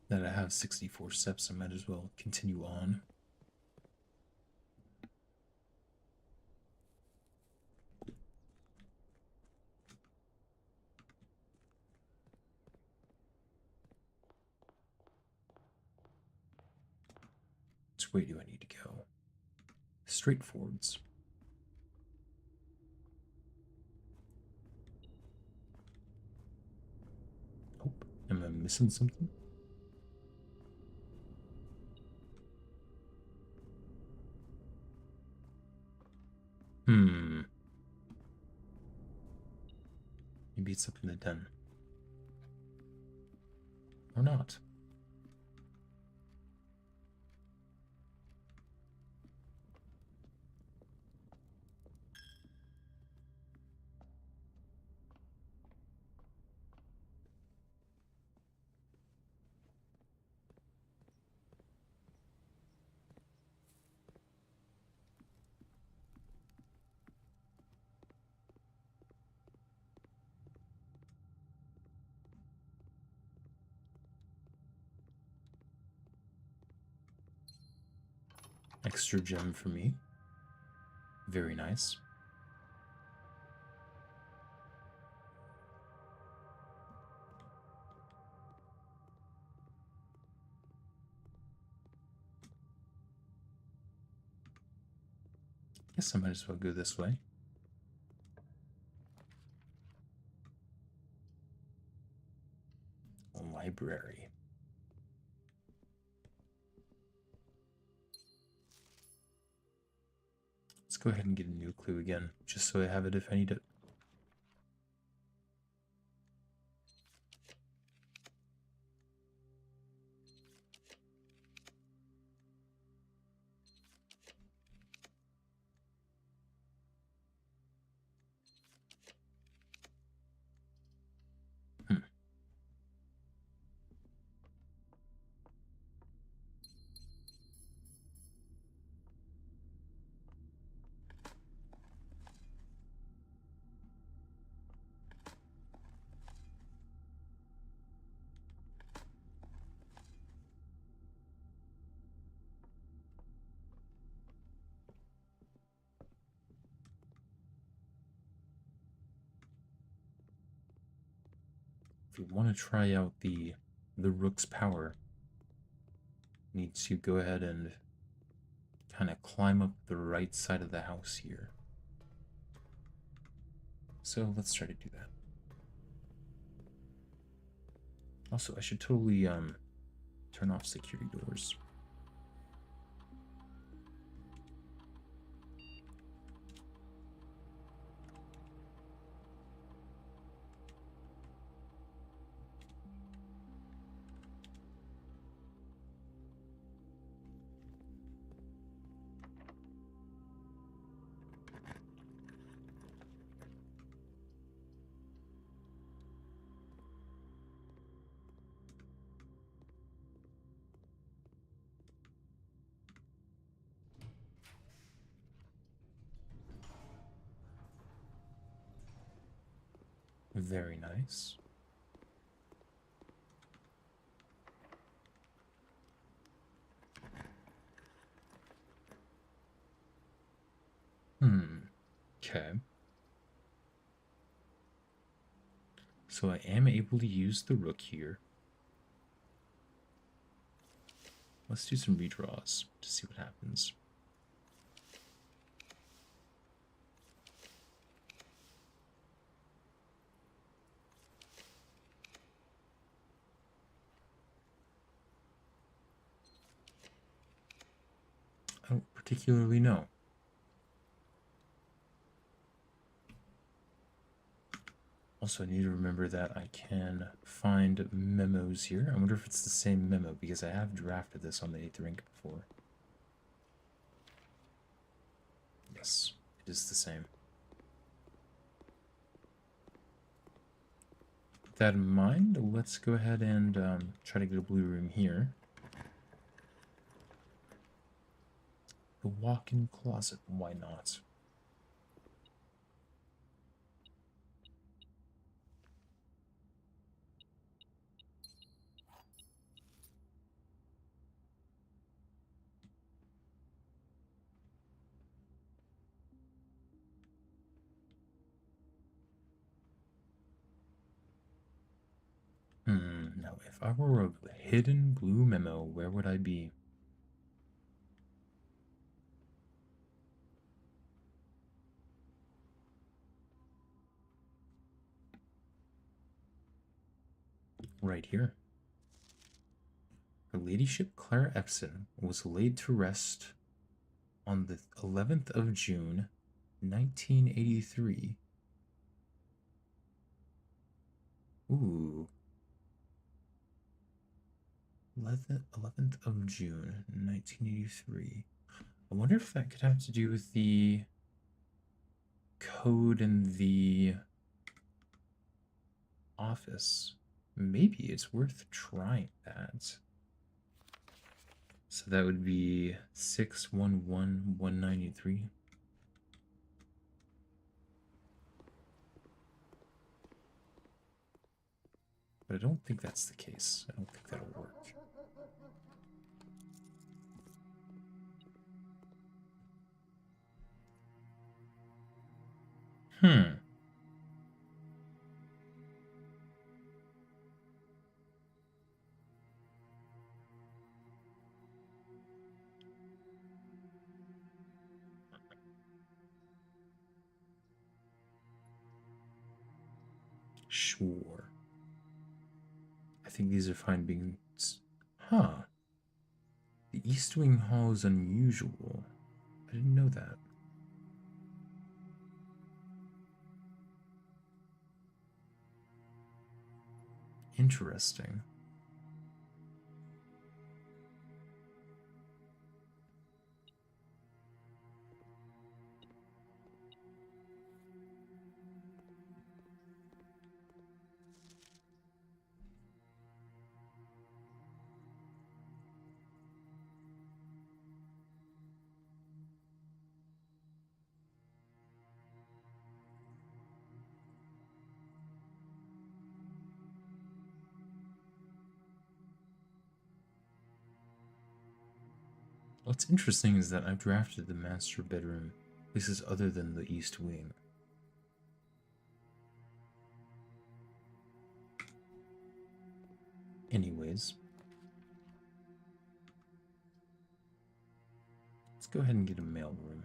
That I have 64 steps, I might as well continue on. Which way do I need to go? Straight forwards. Oh, am I missing something? Maybe it's up in the den. Or not. Extra gem for me. Very nice. Guess I might as well go this way. Library. Let's go ahead and get a new clue again, just so I have it if I need it. If we want to try out the rook's power, we need to go ahead and kind of climb up the right side of the house here. So let's try to do that. Also, I should totally turn off security doors. Very nice. Okay. So I am able to use the rook here. Let's do some redraws to see what happens. I don't particularly know. Also, I need to remember that I can find memos here. I wonder if it's the same memo, because I have drafted this on the 8th rank before. Yes, it is the same. With that in mind, let's go ahead and try to get a blue room here. The walk-in closet, why not? Now if I were a hidden blue memo, where would I be? Right here. Her ladyship Claire Epson was laid to rest on the 11th of June, 1983. Ooh. 11th of June, 1983. I wonder if that could have to do with the code in the office. Maybe it's worth trying that. So that would be 611193. But I don't think that's the case. I don't think that'll work. Sure. I think these are fine being... Huh. The East Wing Hall is unusual. I didn't know that. Interesting. What's interesting is that I've drafted the master bedroom places other than the East Wing. Anyways, let's go ahead and get a mail room.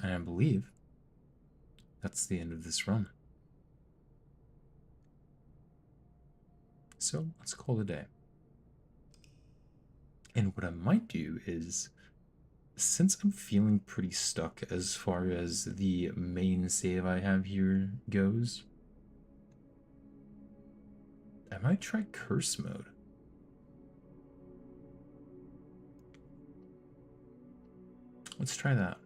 And I believe that's the end of this run. So let's call it a day. And what I might do is, since I'm feeling pretty stuck as far as the main save I have here goes, I might try curse mode. Let's try that.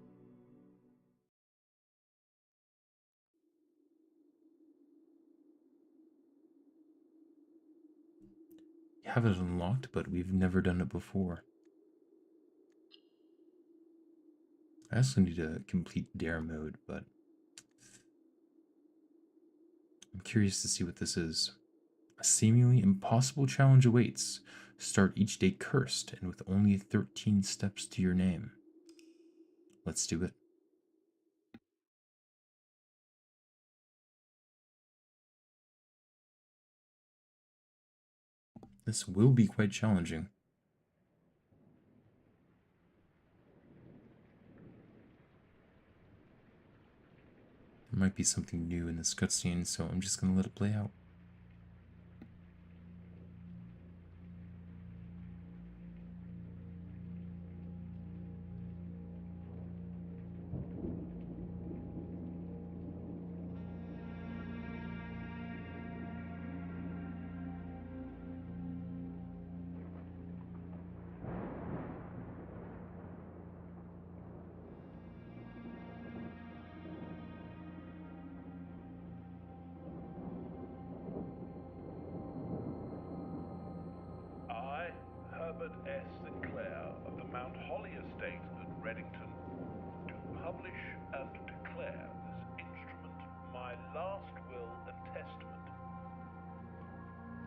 You have it unlocked, but we've never done it before. I also need to complete dare mode, but I'm curious to see what this is. A seemingly impossible challenge awaits. Start each day cursed and with only 13 steps to your name. Let's do it. This will be quite challenging. There might be something new in this cutscene, so I'm just gonna let it play out. I, Herbert S. Sinclair of the Mount Holly Estate at Reddington, do publish and declare this instrument my last will and testament,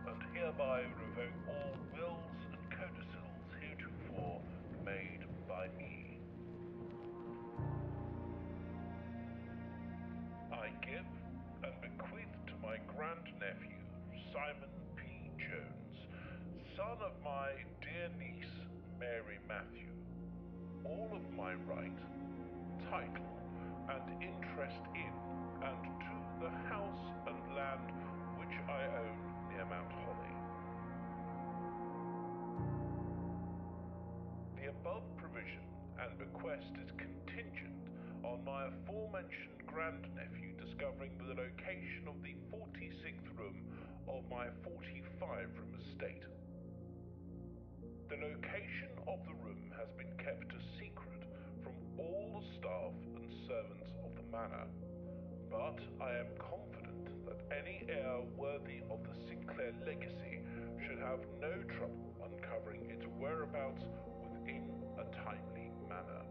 and hereby revoke all wills and codicils heretofore made by me. I give and bequeath to my grandnephew, Simon P. Jones, son of my dear niece, Mary Matthew, all of my right, title, and interest in and to the house and land which I own near Mount Holly. The above provision and bequest is contingent on my aforementioned grandnephew discovering the location of the 46th room of my 45-room estate. The location of the room has been kept a secret from all the staff and servants of the manor, but I am confident that any heir worthy of the Sinclair legacy should have no trouble uncovering its whereabouts within a timely manner.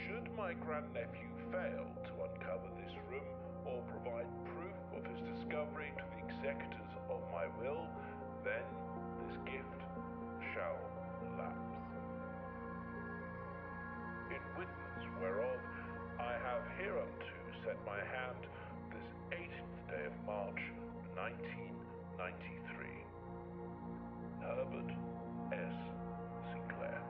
Should my grandnephew fail to uncover this room or provide proof of his discovery to the executors of my will, then this gift shall lapse. In witness whereof I have hereunto set my hand this 18th day of March, 1993. Herbert S. Sinclair.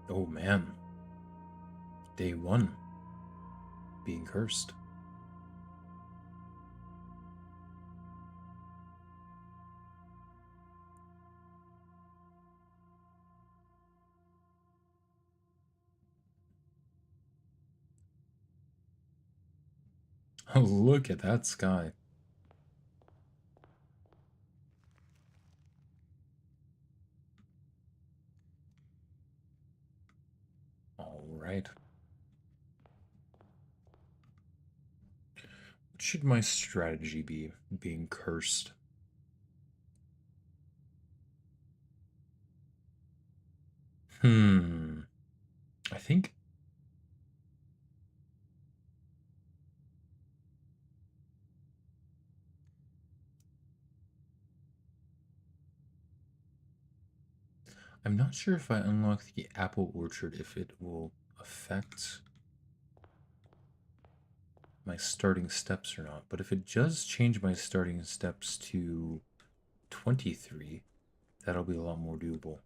Oh man. Day 1. Being cursed. Oh, look at that sky. All right. What should my strategy be being cursed? I think I'm not sure if I unlock the apple orchard if it will affect my starting steps or not, but if it does change my starting steps to 23, that'll be a lot more doable.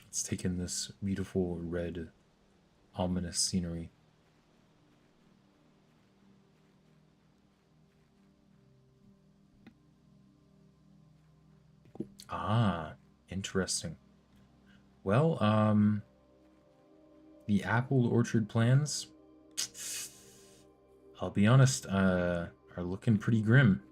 Let's take in this beautiful red ominous scenery. Ah, interesting. Well, the apple orchard plans, I'll be honest, are looking pretty grim.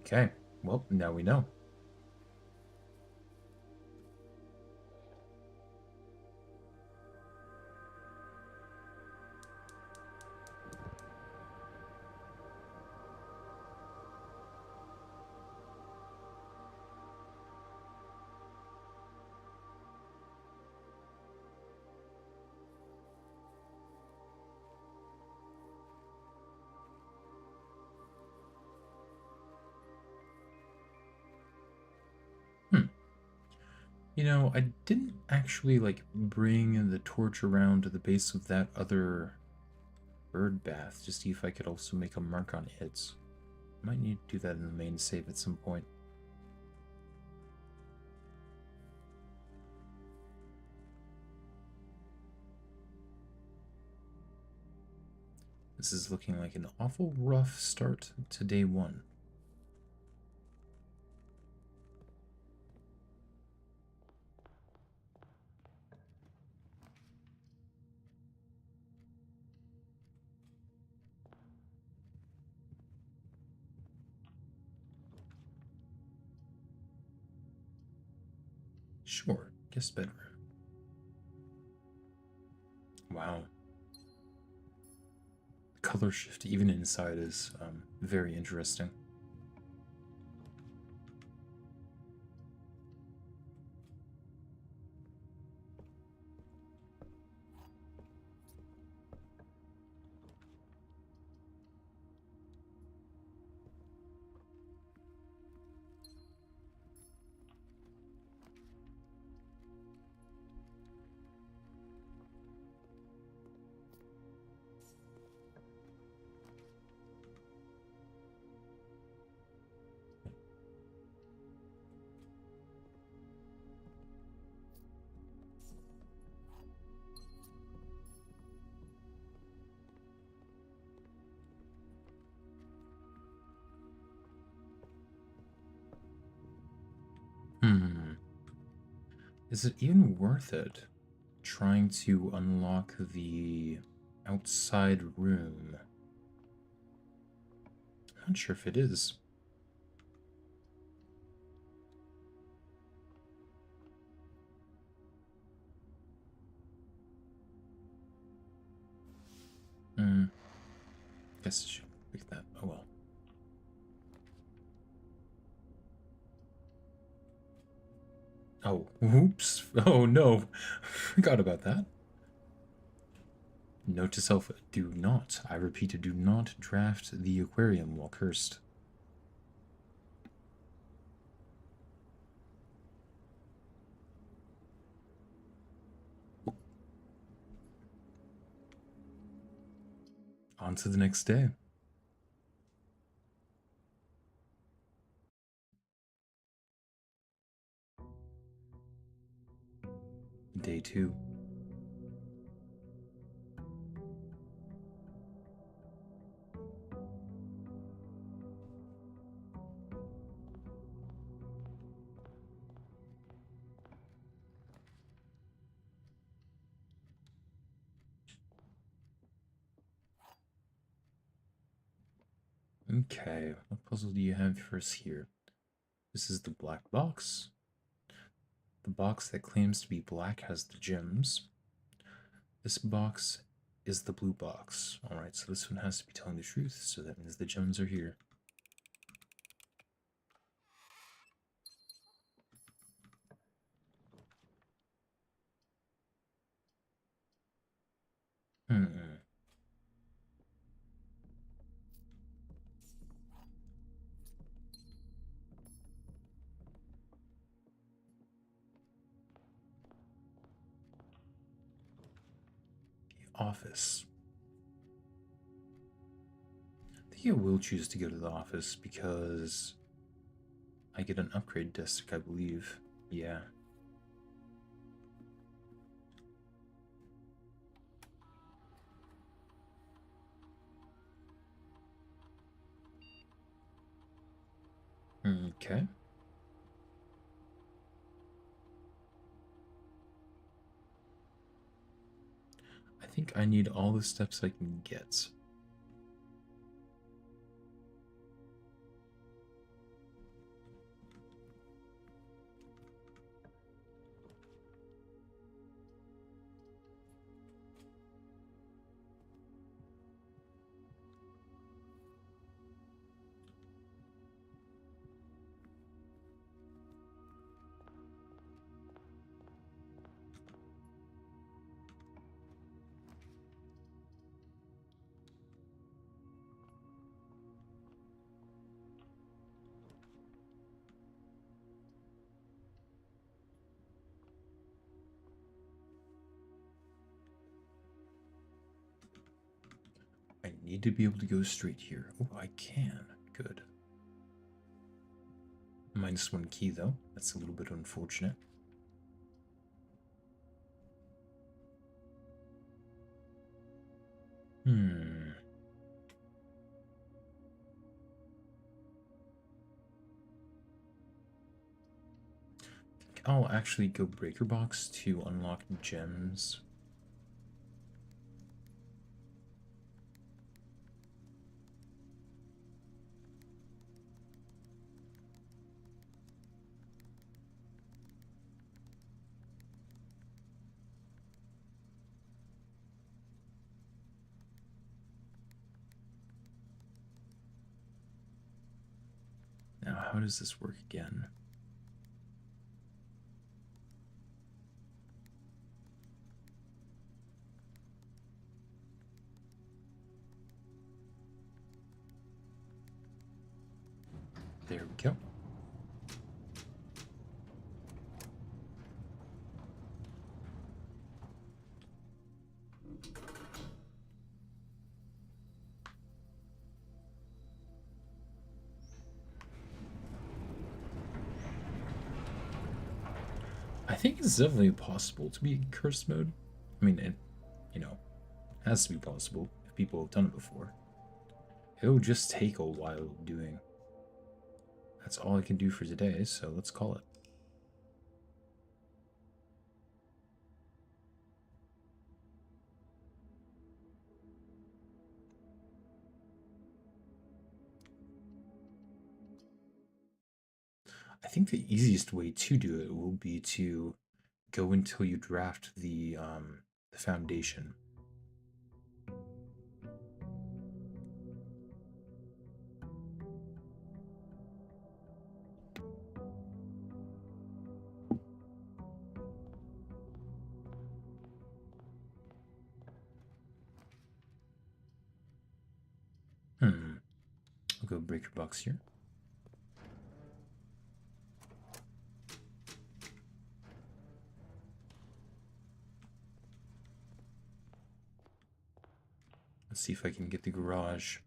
Okay, well, now we know. You know, I didn't actually, like, bring the torch around to the base of that other bird bath to see if I could also make a mark on it. Might need to do that in the main save at some point. This is looking like an awful rough start to day one. Sure, guest bedroom. Wow. The color shift even inside is very interesting. Is it even worth it trying to unlock the outside room? I'm not sure if it is. Guess I should pick that. Oh well. Oh, oops. Oh no. Forgot about that. Note to self, do not, I repeat, do not draft the aquarium while cursed. On to the next day. Day 2. Okay, what puzzle do you have for us here? This is the black box. The box that claims to be black has the gems. This box is the blue box. Alright, so this one has to be telling the truth, so that means the gems are here. Office. I think I will choose to go to the office because I get an upgrade disc, I believe. Yeah. Okay. I think I need all the steps I can get. need to be able to go straight here. Oh, I can. Good. -1 key, though. That's a little bit unfortunate. I'll actually go Breaker Box to unlock gems. Now, how does this work again? There we go. I think it's definitely possible to be in cursed mode. I mean, it, you know, has to be possible if people have done it before. It'll just take a while doing. That's all I can do for today, so let's call it. I think the easiest way to do it will be to go until you draft the foundation. I'll go Breaker Box here. Let's see if I can get the garage.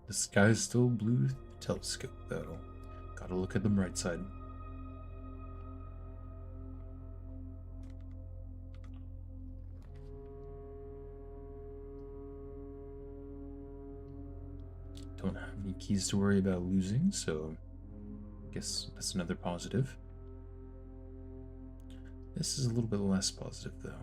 The sky is still blue. Telescope, though. Gotta look at the bright side. Don't have any keys to worry about losing, so I guess that's another positive. This is a little bit less positive, though.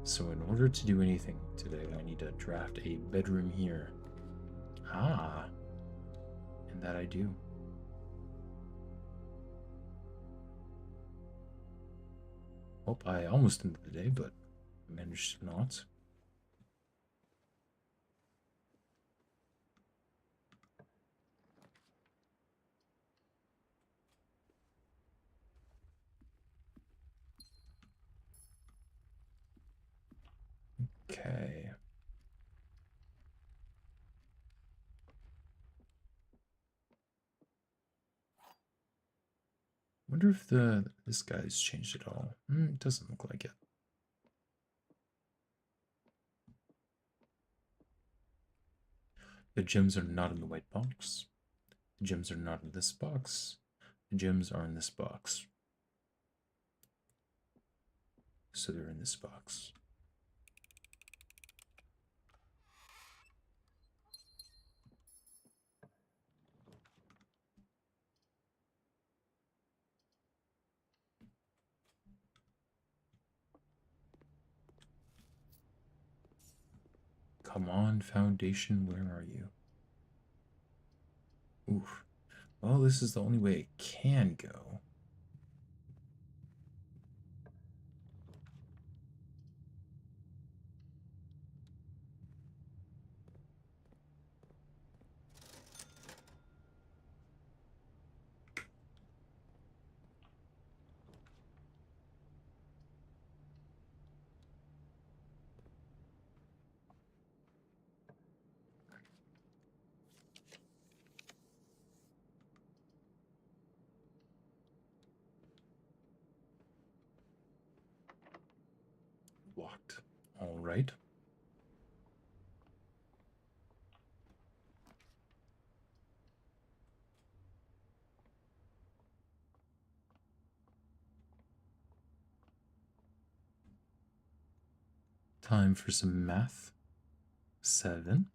So in order to do anything today, I need to draft a bedroom here. Ah, and that I do. Well, I almost ended the day, but managed to not. Okay. What wonder if this guy's changed at all. It doesn't look like it. The gems are not in the white box. The gems are not in this box. The gems are in this box. So they're in this box. Come on, Foundation, where are you? Oof. Well, this is the only way it can go. Locked. All right. Time for some math. 7,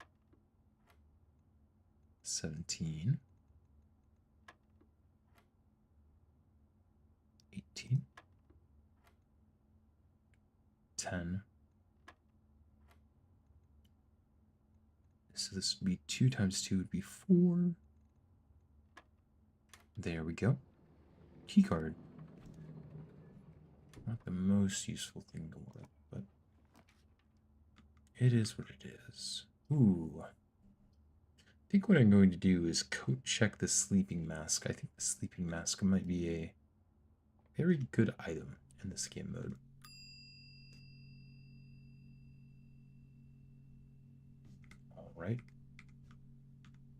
17, 18, 10. So this would be 2 times 2 would be 4. There we go. Keycard. Not the most useful thing in the world, but it is what it is. Ooh. I think what I'm going to do is coat check the sleeping mask. I think the sleeping mask might be a very good item in this game mode. Alright.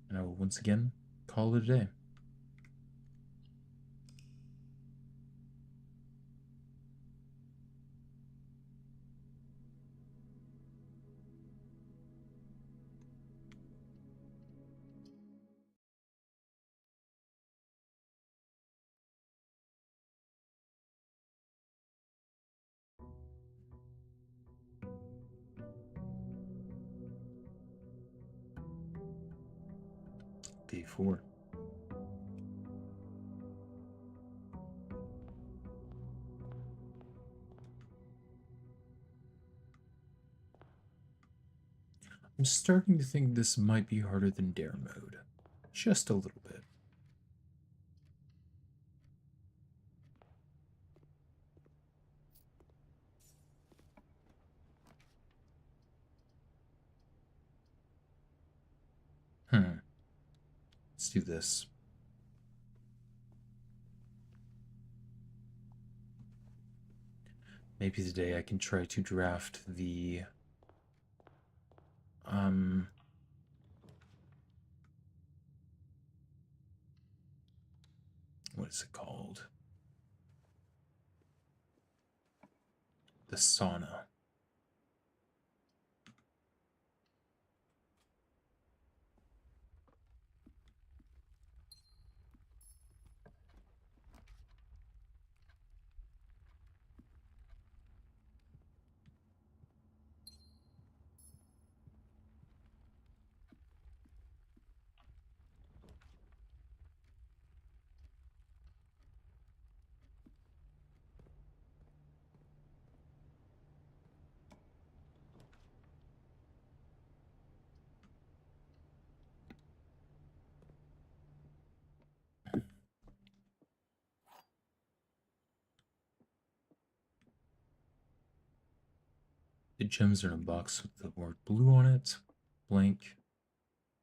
And I will once again call it a day. Day 4. I'm starting to think this might be harder than Dare mode. Just a little bit. Let's do this. Maybe today I can try to draft the what is it called? The sauna. The gems are in a box with the word blue on it. Blank.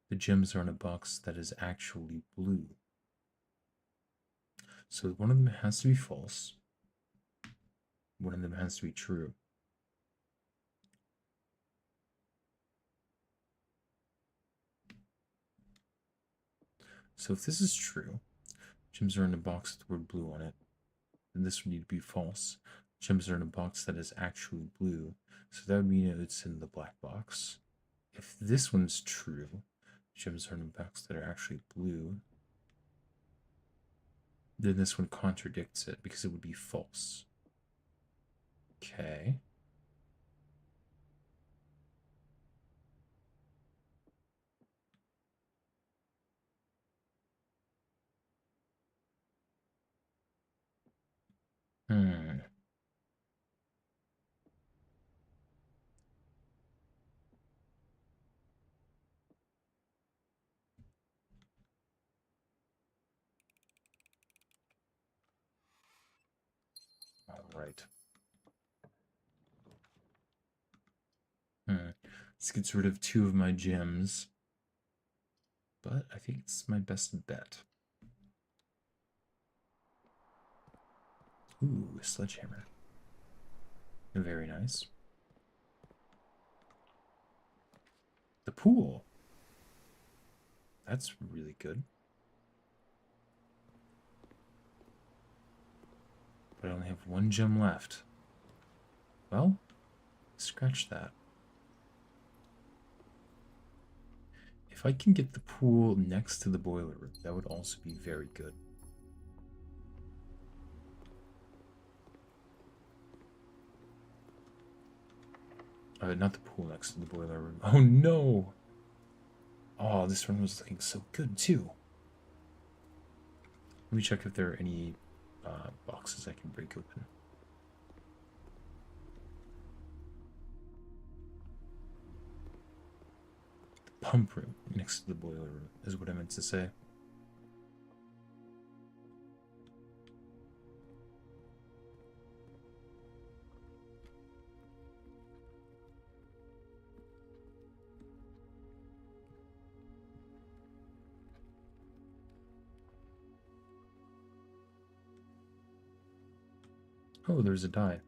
The gems are in a box that is actually blue. So one of them has to be false. One of them has to be true. So if this is true, gems are in a box with the word blue on it. then this would need to be false. Gems are in a box that is actually blue, so that would mean it's in the black box. If this one's true, gems are in a box that are actually blue, then this one contradicts it because it would be false. Okay. All right. This gets rid of 2 of my gems, but I think it's my best bet. Ooh, a sledgehammer. Very nice. The pool. That's really good. But I only have 1 gem left. Well, scratch that. If I can get the pool next to the boiler room, that would also be very good. Not the pool next to the boiler room. Oh no! Oh, this one was looking so good too. Let me check if there are any boxes I can break open. The pump room next to the boiler room is what I meant to say. Oh, there's a die.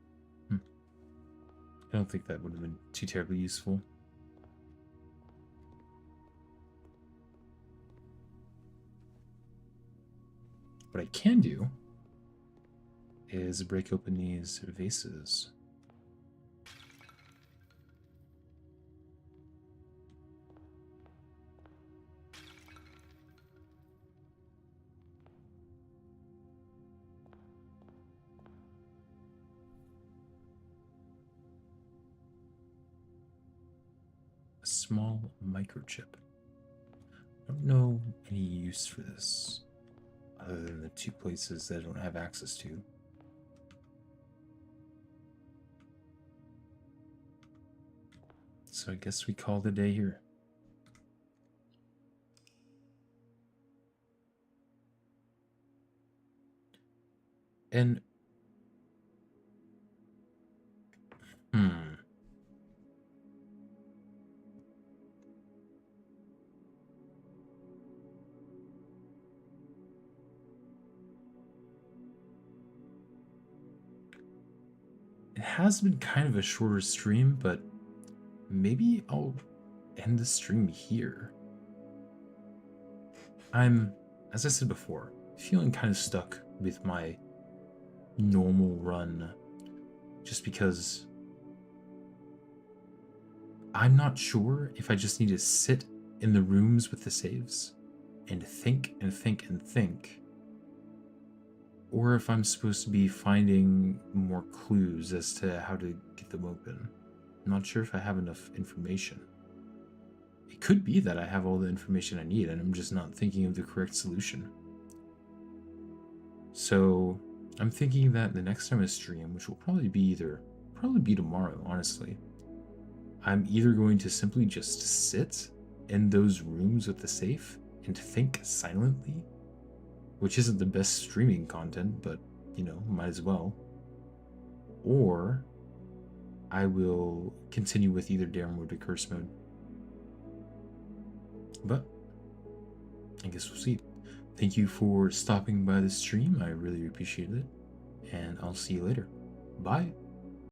I don't think that would have been too terribly useful. What I can do is break open these vases. A small microchip. I don't know any use for this, other than the 2 places that I don't have access to. So I guess we call it a day here. And it has been kind of a shorter stream, but maybe I'll end the stream here. I'm, as I said before, feeling kind of stuck with my normal run just because I'm not sure if I just need to sit in the rooms with the saves and think and think and think, or if I'm supposed to be finding more clues as to how to get them open. I'm not sure if I have enough information. It could be that I have all the information I need and I'm just not thinking of the correct solution. So I'm thinking that the next time I stream, which will probably be tomorrow, honestly, I'm either going to simply just sit in those rooms with the safe and think silently, which isn't the best streaming content, but, you know, might as well. Or I will continue with either dare mode or curse mode. But I guess we'll see. Thank you for stopping by the stream. I really appreciate it. And I'll see you later. Bye.